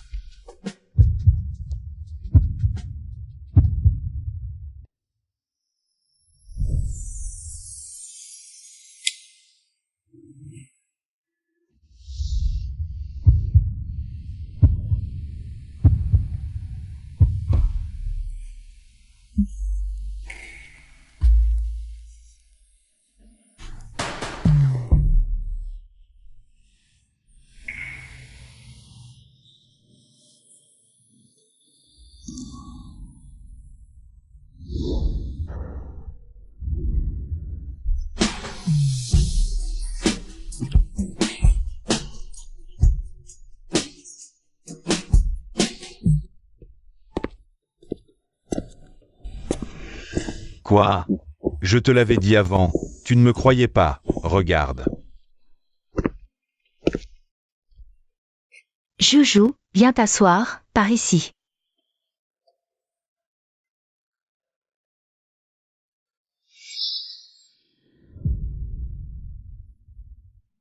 Quoi? Je te l'avais dit avant, tu ne me croyais pas, regarde. Joujou, viens t'asseoir, par ici.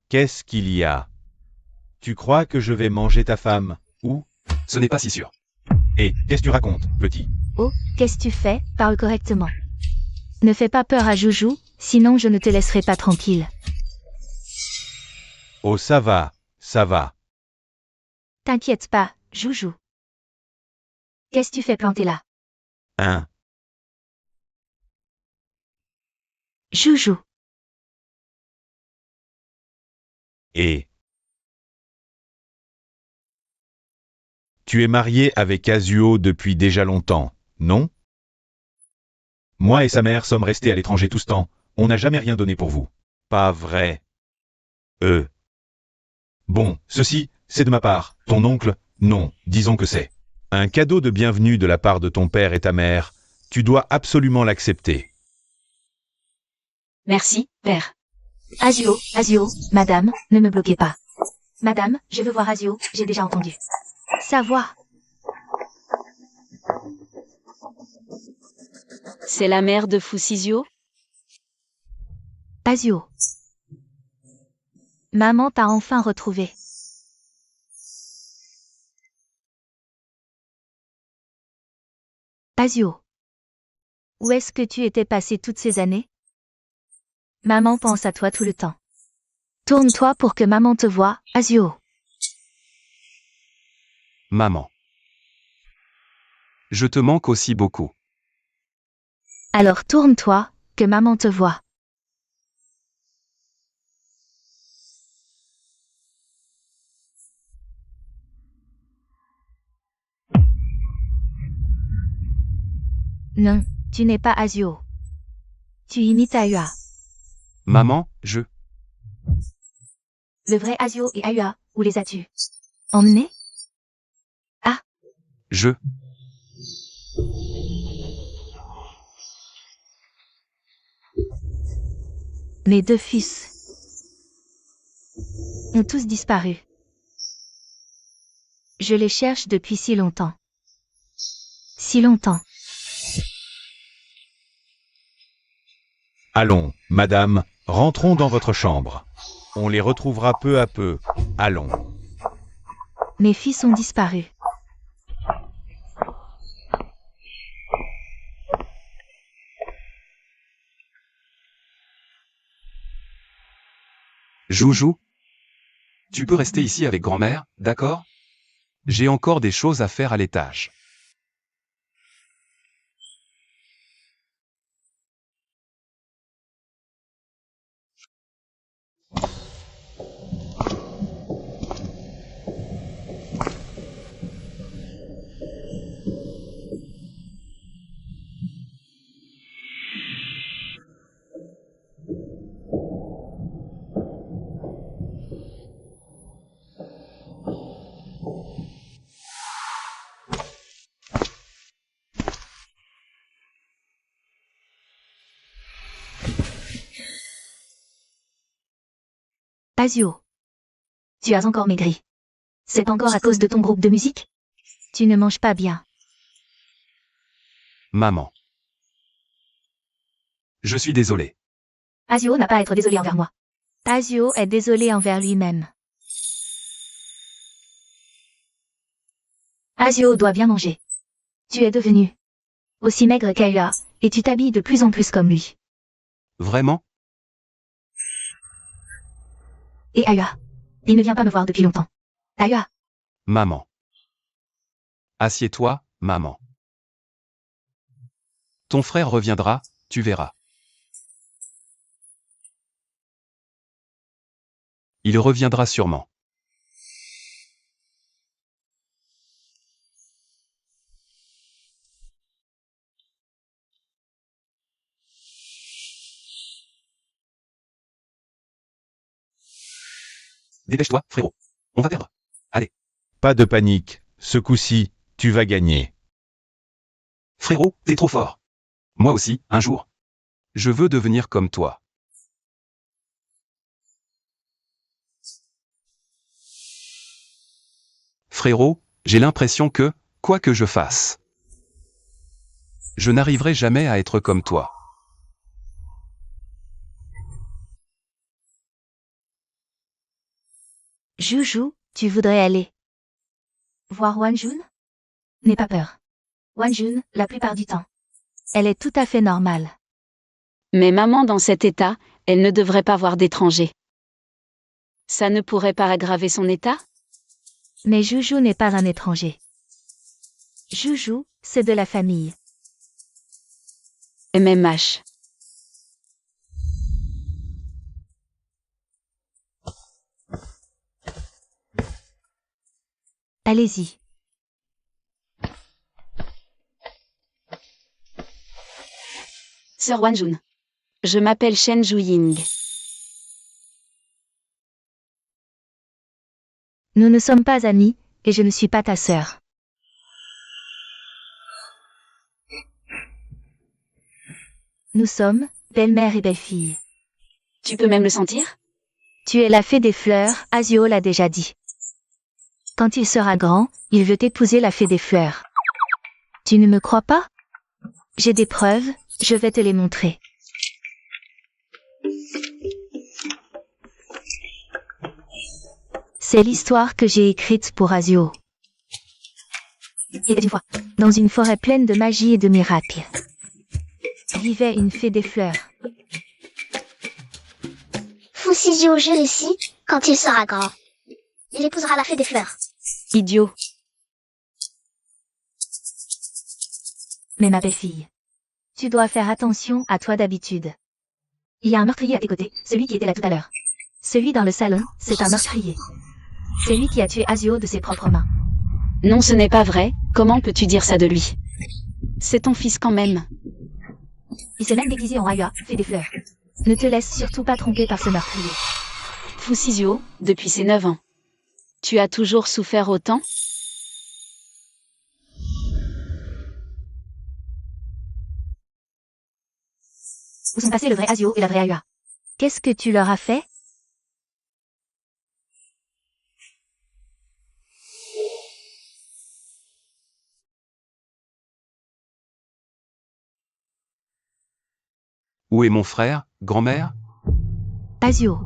Qu'est-ce qu'il y a? Tu crois que je vais manger ta femme, ou? Ce n'est pas si sûr. Et, qu'est-ce que tu racontes, petit? Oh, qu'est-ce que tu fais? Parle correctement. Ne fais pas peur à Joujou, sinon je ne te laisserai pas tranquille. Oh ça va, ça va. T'inquiète pas, Joujou. Qu'est-ce que tu fais planter là? Hein? Joujou. Et? Tu es marié avec Kazuo depuis déjà longtemps, non? Moi et sa mère sommes restés à l'étranger tout ce temps, on n'a jamais rien donné pour vous. Pas vrai. Bon, ceci, c'est de ma part, ton oncle, non, disons que c'est un cadeau de bienvenue de la part de ton père et ta mère, tu dois absolument l'accepter. Merci, père. Azio, madame, ne me bloquez pas. Madame, je veux voir Azio, j'ai déjà entendu. Sa voix. C'est la mère de Fusizio? Azio. Maman t'a enfin retrouvé. Azio. Où est-ce que tu étais passé toutes ces années? Maman pense à toi tout le temps. Tourne-toi pour que maman te voie, Azio. Maman. Je te manque aussi beaucoup. Alors tourne-toi, que maman te voie. Non, tu n'es pas Azio. Tu imites Ayua. Maman, je... Le vrai Azio et Ayua, où les as-tu emmenés? Je... Mes deux fils ont tous disparu. Je les cherche depuis si longtemps. Si longtemps. Allons, madame, rentrons dans votre chambre. On les retrouvera peu à peu. Allons. Mes fils ont disparu. Joujou? Tu peux rester ici avec grand-mère, d'accord? J'ai encore des choses à faire à l'étage. Azio. Tu as encore maigri. C'est encore à cause de ton groupe de musique? Tu ne manges pas bien. Maman. Je suis désolé. Azio n'a pas à être désolé envers moi. Azio est désolé envers lui-même. Azio doit bien manger. Tu es devenu aussi maigre qu'Aya, et tu t'habilles de plus en plus comme lui. Vraiment? Et Aya, il ne vient pas me voir depuis longtemps. Aya, Maman. Assieds-toi, maman. Ton frère reviendra, tu verras. Il reviendra sûrement. Dépêche-toi, frérot. On va perdre. Allez. Pas de panique, ce coup-ci, tu vas gagner. Frérot, t'es trop fort. Moi aussi, un jour. Je veux devenir comme toi. Frérot, j'ai l'impression que, quoi que je fasse, je n'arriverai jamais à être comme toi. Joujou, tu voudrais aller voir Wanjun? N'aie pas peur. Wanjun, la plupart du temps, elle est tout à fait normale. Mais maman dans cet état, elle ne devrait pas voir d'étrangers. Ça ne pourrait pas aggraver son état? Mais Joujou n'est pas un étranger. Joujou, c'est de la famille. MMH. Allez-y. Sœur Wanjun. Je m'appelle Shen Juying. Nous ne sommes pas amis, et je ne suis pas ta sœur. Nous sommes belle-mère et belle-fille. Tu peux même le sentir? Tu es la fée des fleurs, Azio l'a déjà dit. Quand il sera grand, il veut épouser la fée des fleurs. Tu ne me crois pas? J'ai des preuves, je vais te les montrer. C'est l'histoire que j'ai écrite pour Azio. Il était une fois, dans une forêt pleine de magie et de miracles, vivait une fée des fleurs. Fusizio ici, quand il sera grand. Il épousera la fée des fleurs. Idiot. Mais ma belle-fille, tu dois faire attention à toi d'habitude. Il y a un meurtrier à tes côtés, celui qui était là tout à l'heure. Celui dans le salon, c'est un meurtrier. C'est lui qui a tué Azio de ses propres mains. Non, ce n'est pas vrai, comment peux-tu dire ça de lui? C'est ton fils quand même. Il s'est même déguisé en Aya, fée des fleurs. Ne te laisse surtout pas tromper par ce meurtrier. Fusizio, depuis ses 9 ans. Tu as toujours souffert autant? Où sont passés le vrai Azio et la vraie Aya? Qu'est-ce que tu leur as fait? Où est mon frère, grand-mère? Azio,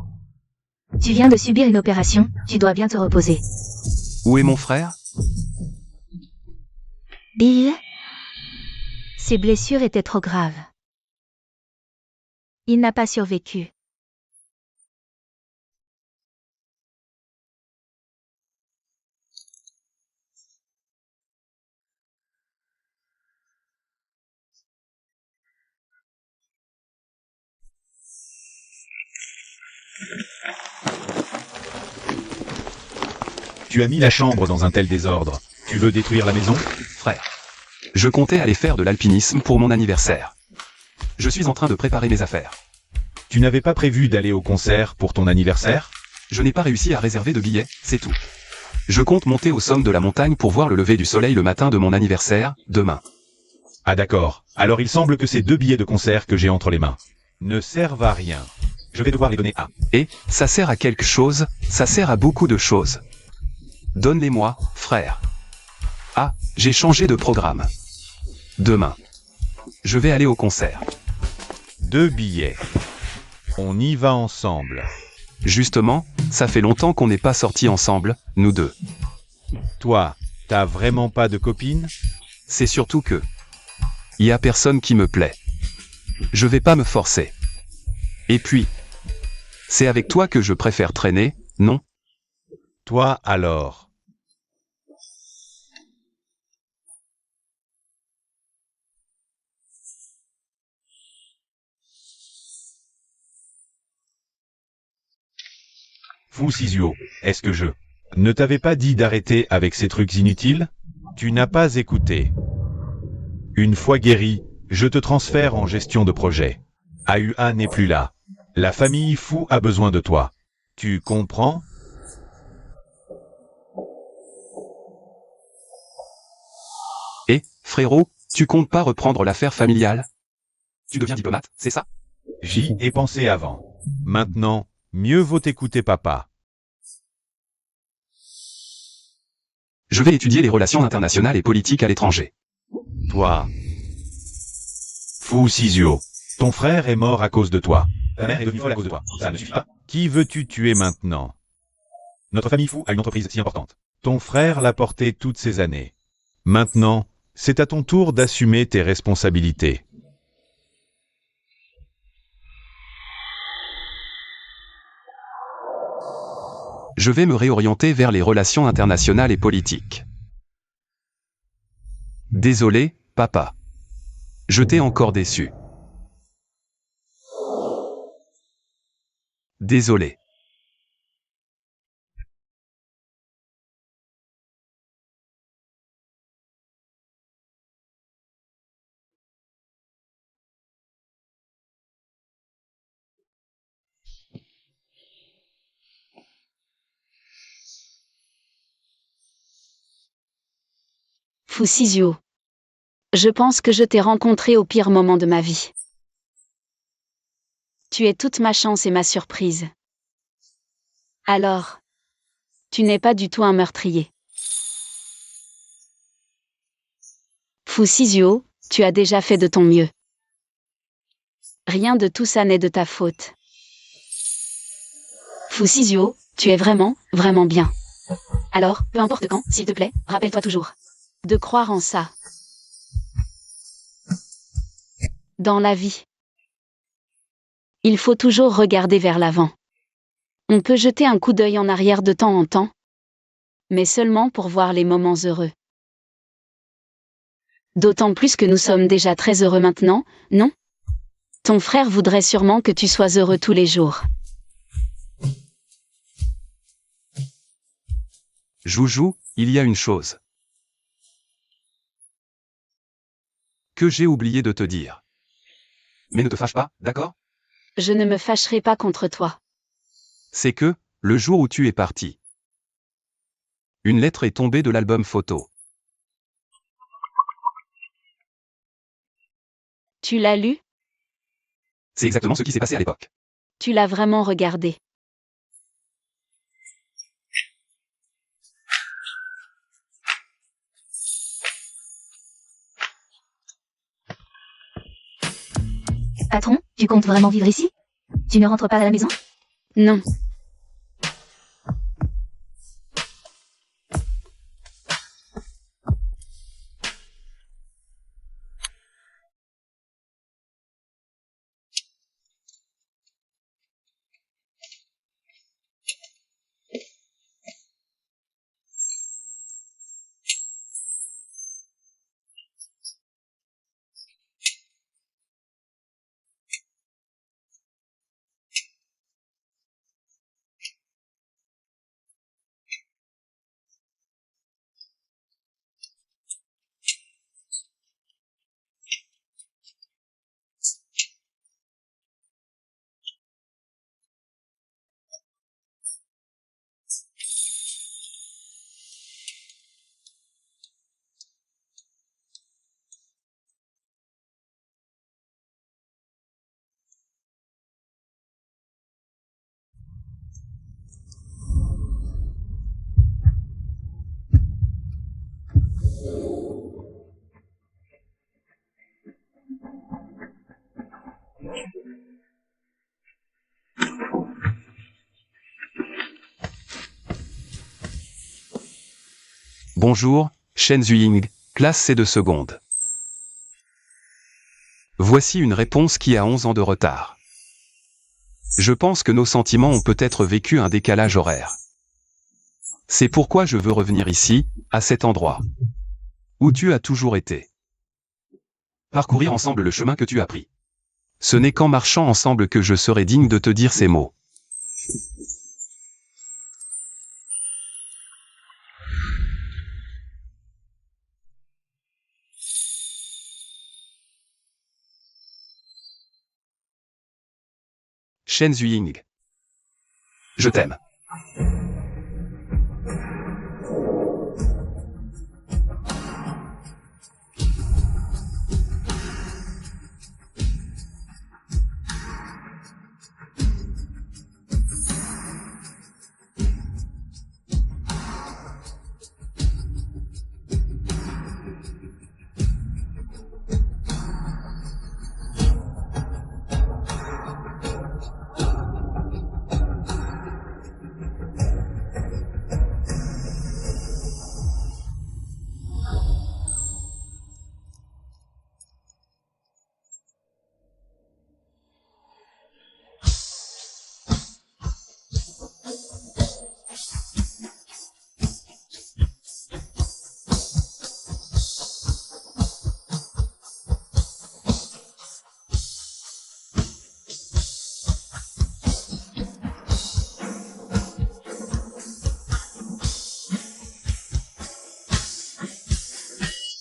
tu viens de subir une opération, tu dois bien te reposer. Où est mon frère? Bill, ses blessures étaient trop graves. Il n'a pas survécu. Tu as mis la chambre dans un tel désordre. Tu veux détruire la maison? Frère. Je comptais aller faire de l'alpinisme pour mon anniversaire. Je suis en train de préparer mes affaires. Tu n'avais pas prévu d'aller au concert pour ton anniversaire? Je n'ai pas réussi à réserver de billets, c'est tout. Je compte monter au sommet de la montagne pour voir le lever du soleil le matin de mon anniversaire, demain. Ah d'accord. Alors il semble que ces 2 billets de concert que j'ai entre les mains ne servent à rien. Je vais devoir les donner à... Et, ça sert à quelque chose, ça sert à beaucoup de choses. Donne-les-moi, frère. Ah, j'ai changé de programme. Demain. Je vais aller au concert. 2 billets. On y va ensemble. Justement, ça fait longtemps qu'on n'est pas sortis ensemble, nous deux. Toi, t'as vraiment pas de copine? C'est surtout que... y a personne qui me plaît. Je vais pas me forcer. Et puis... c'est avec toi que je préfère traîner, non? Toi alors? Fou Sizio, est-ce que je ne t'avais pas dit d'arrêter avec ces trucs inutiles? Tu n'as pas écouté. Une fois guéri, je te transfère en gestion de projet. AUA n'est plus là. La famille Fou a besoin de toi. Tu comprends? Et, frérot, tu comptes pas reprendre l'affaire familiale? Tu deviens diplomate, c'est ça? J'y ai pensé avant. Maintenant, mieux vaut écouter papa. Je vais étudier les relations internationales et politiques à l'étranger. Toi. Fou Sizio. Ton frère est mort à cause de toi. Ta mère est devenue folle à cause de toi. Ça ne suffit pas. Qui veux-tu tuer maintenant? Notre famille Fou a une entreprise si importante. Ton frère l'a portée toutes ces années. Maintenant, c'est à ton tour d'assumer tes responsabilités. Je vais me réorienter vers les relations internationales et politiques. Désolé, papa. Je t'ai encore déçu. Désolé. Foussizio. Je pense que je t'ai rencontré au pire moment de ma vie. Tu es toute ma chance et ma surprise. Alors, tu n'es pas du tout un meurtrier. Foussizio, tu as déjà fait de ton mieux. Rien de tout ça n'est de ta faute. Foussizio, tu es vraiment, vraiment bien. Alors, peu importe quand, s'il te plaît, rappelle-toi toujours de croire en ça. Dans la vie, il faut toujours regarder vers l'avant. On peut jeter un coup d'œil en arrière de temps en temps, mais seulement pour voir les moments heureux. D'autant plus que nous sommes déjà très heureux maintenant, non? Ton frère voudrait sûrement que tu sois heureux tous les jours. Joujou, il y a une chose que j'ai oublié de te dire. Mais ne te fâche pas, d'accord? Je ne me fâcherai pas contre toi. C'est que, le jour où tu es parti, une lettre est tombée de l'album photo. Tu l'as lu? C'est exactement ce qui s'est passé à l'époque. Tu l'as vraiment regardé. Patron, tu comptes vraiment vivre ici? Tu ne rentres pas à la maison? Non. Bonjour, Shen Zuying, classe C2 seconde. Voici une réponse qui a 11 ans de retard. Je pense que nos sentiments ont peut-être vécu un décalage horaire. C'est pourquoi je veux revenir ici, à cet endroit. Où tu as toujours été. Parcourir ensemble le chemin que tu as pris. Ce n'est qu'en marchant ensemble que je serai digne de te dire ces mots. Shen Zuying. Je t'aime.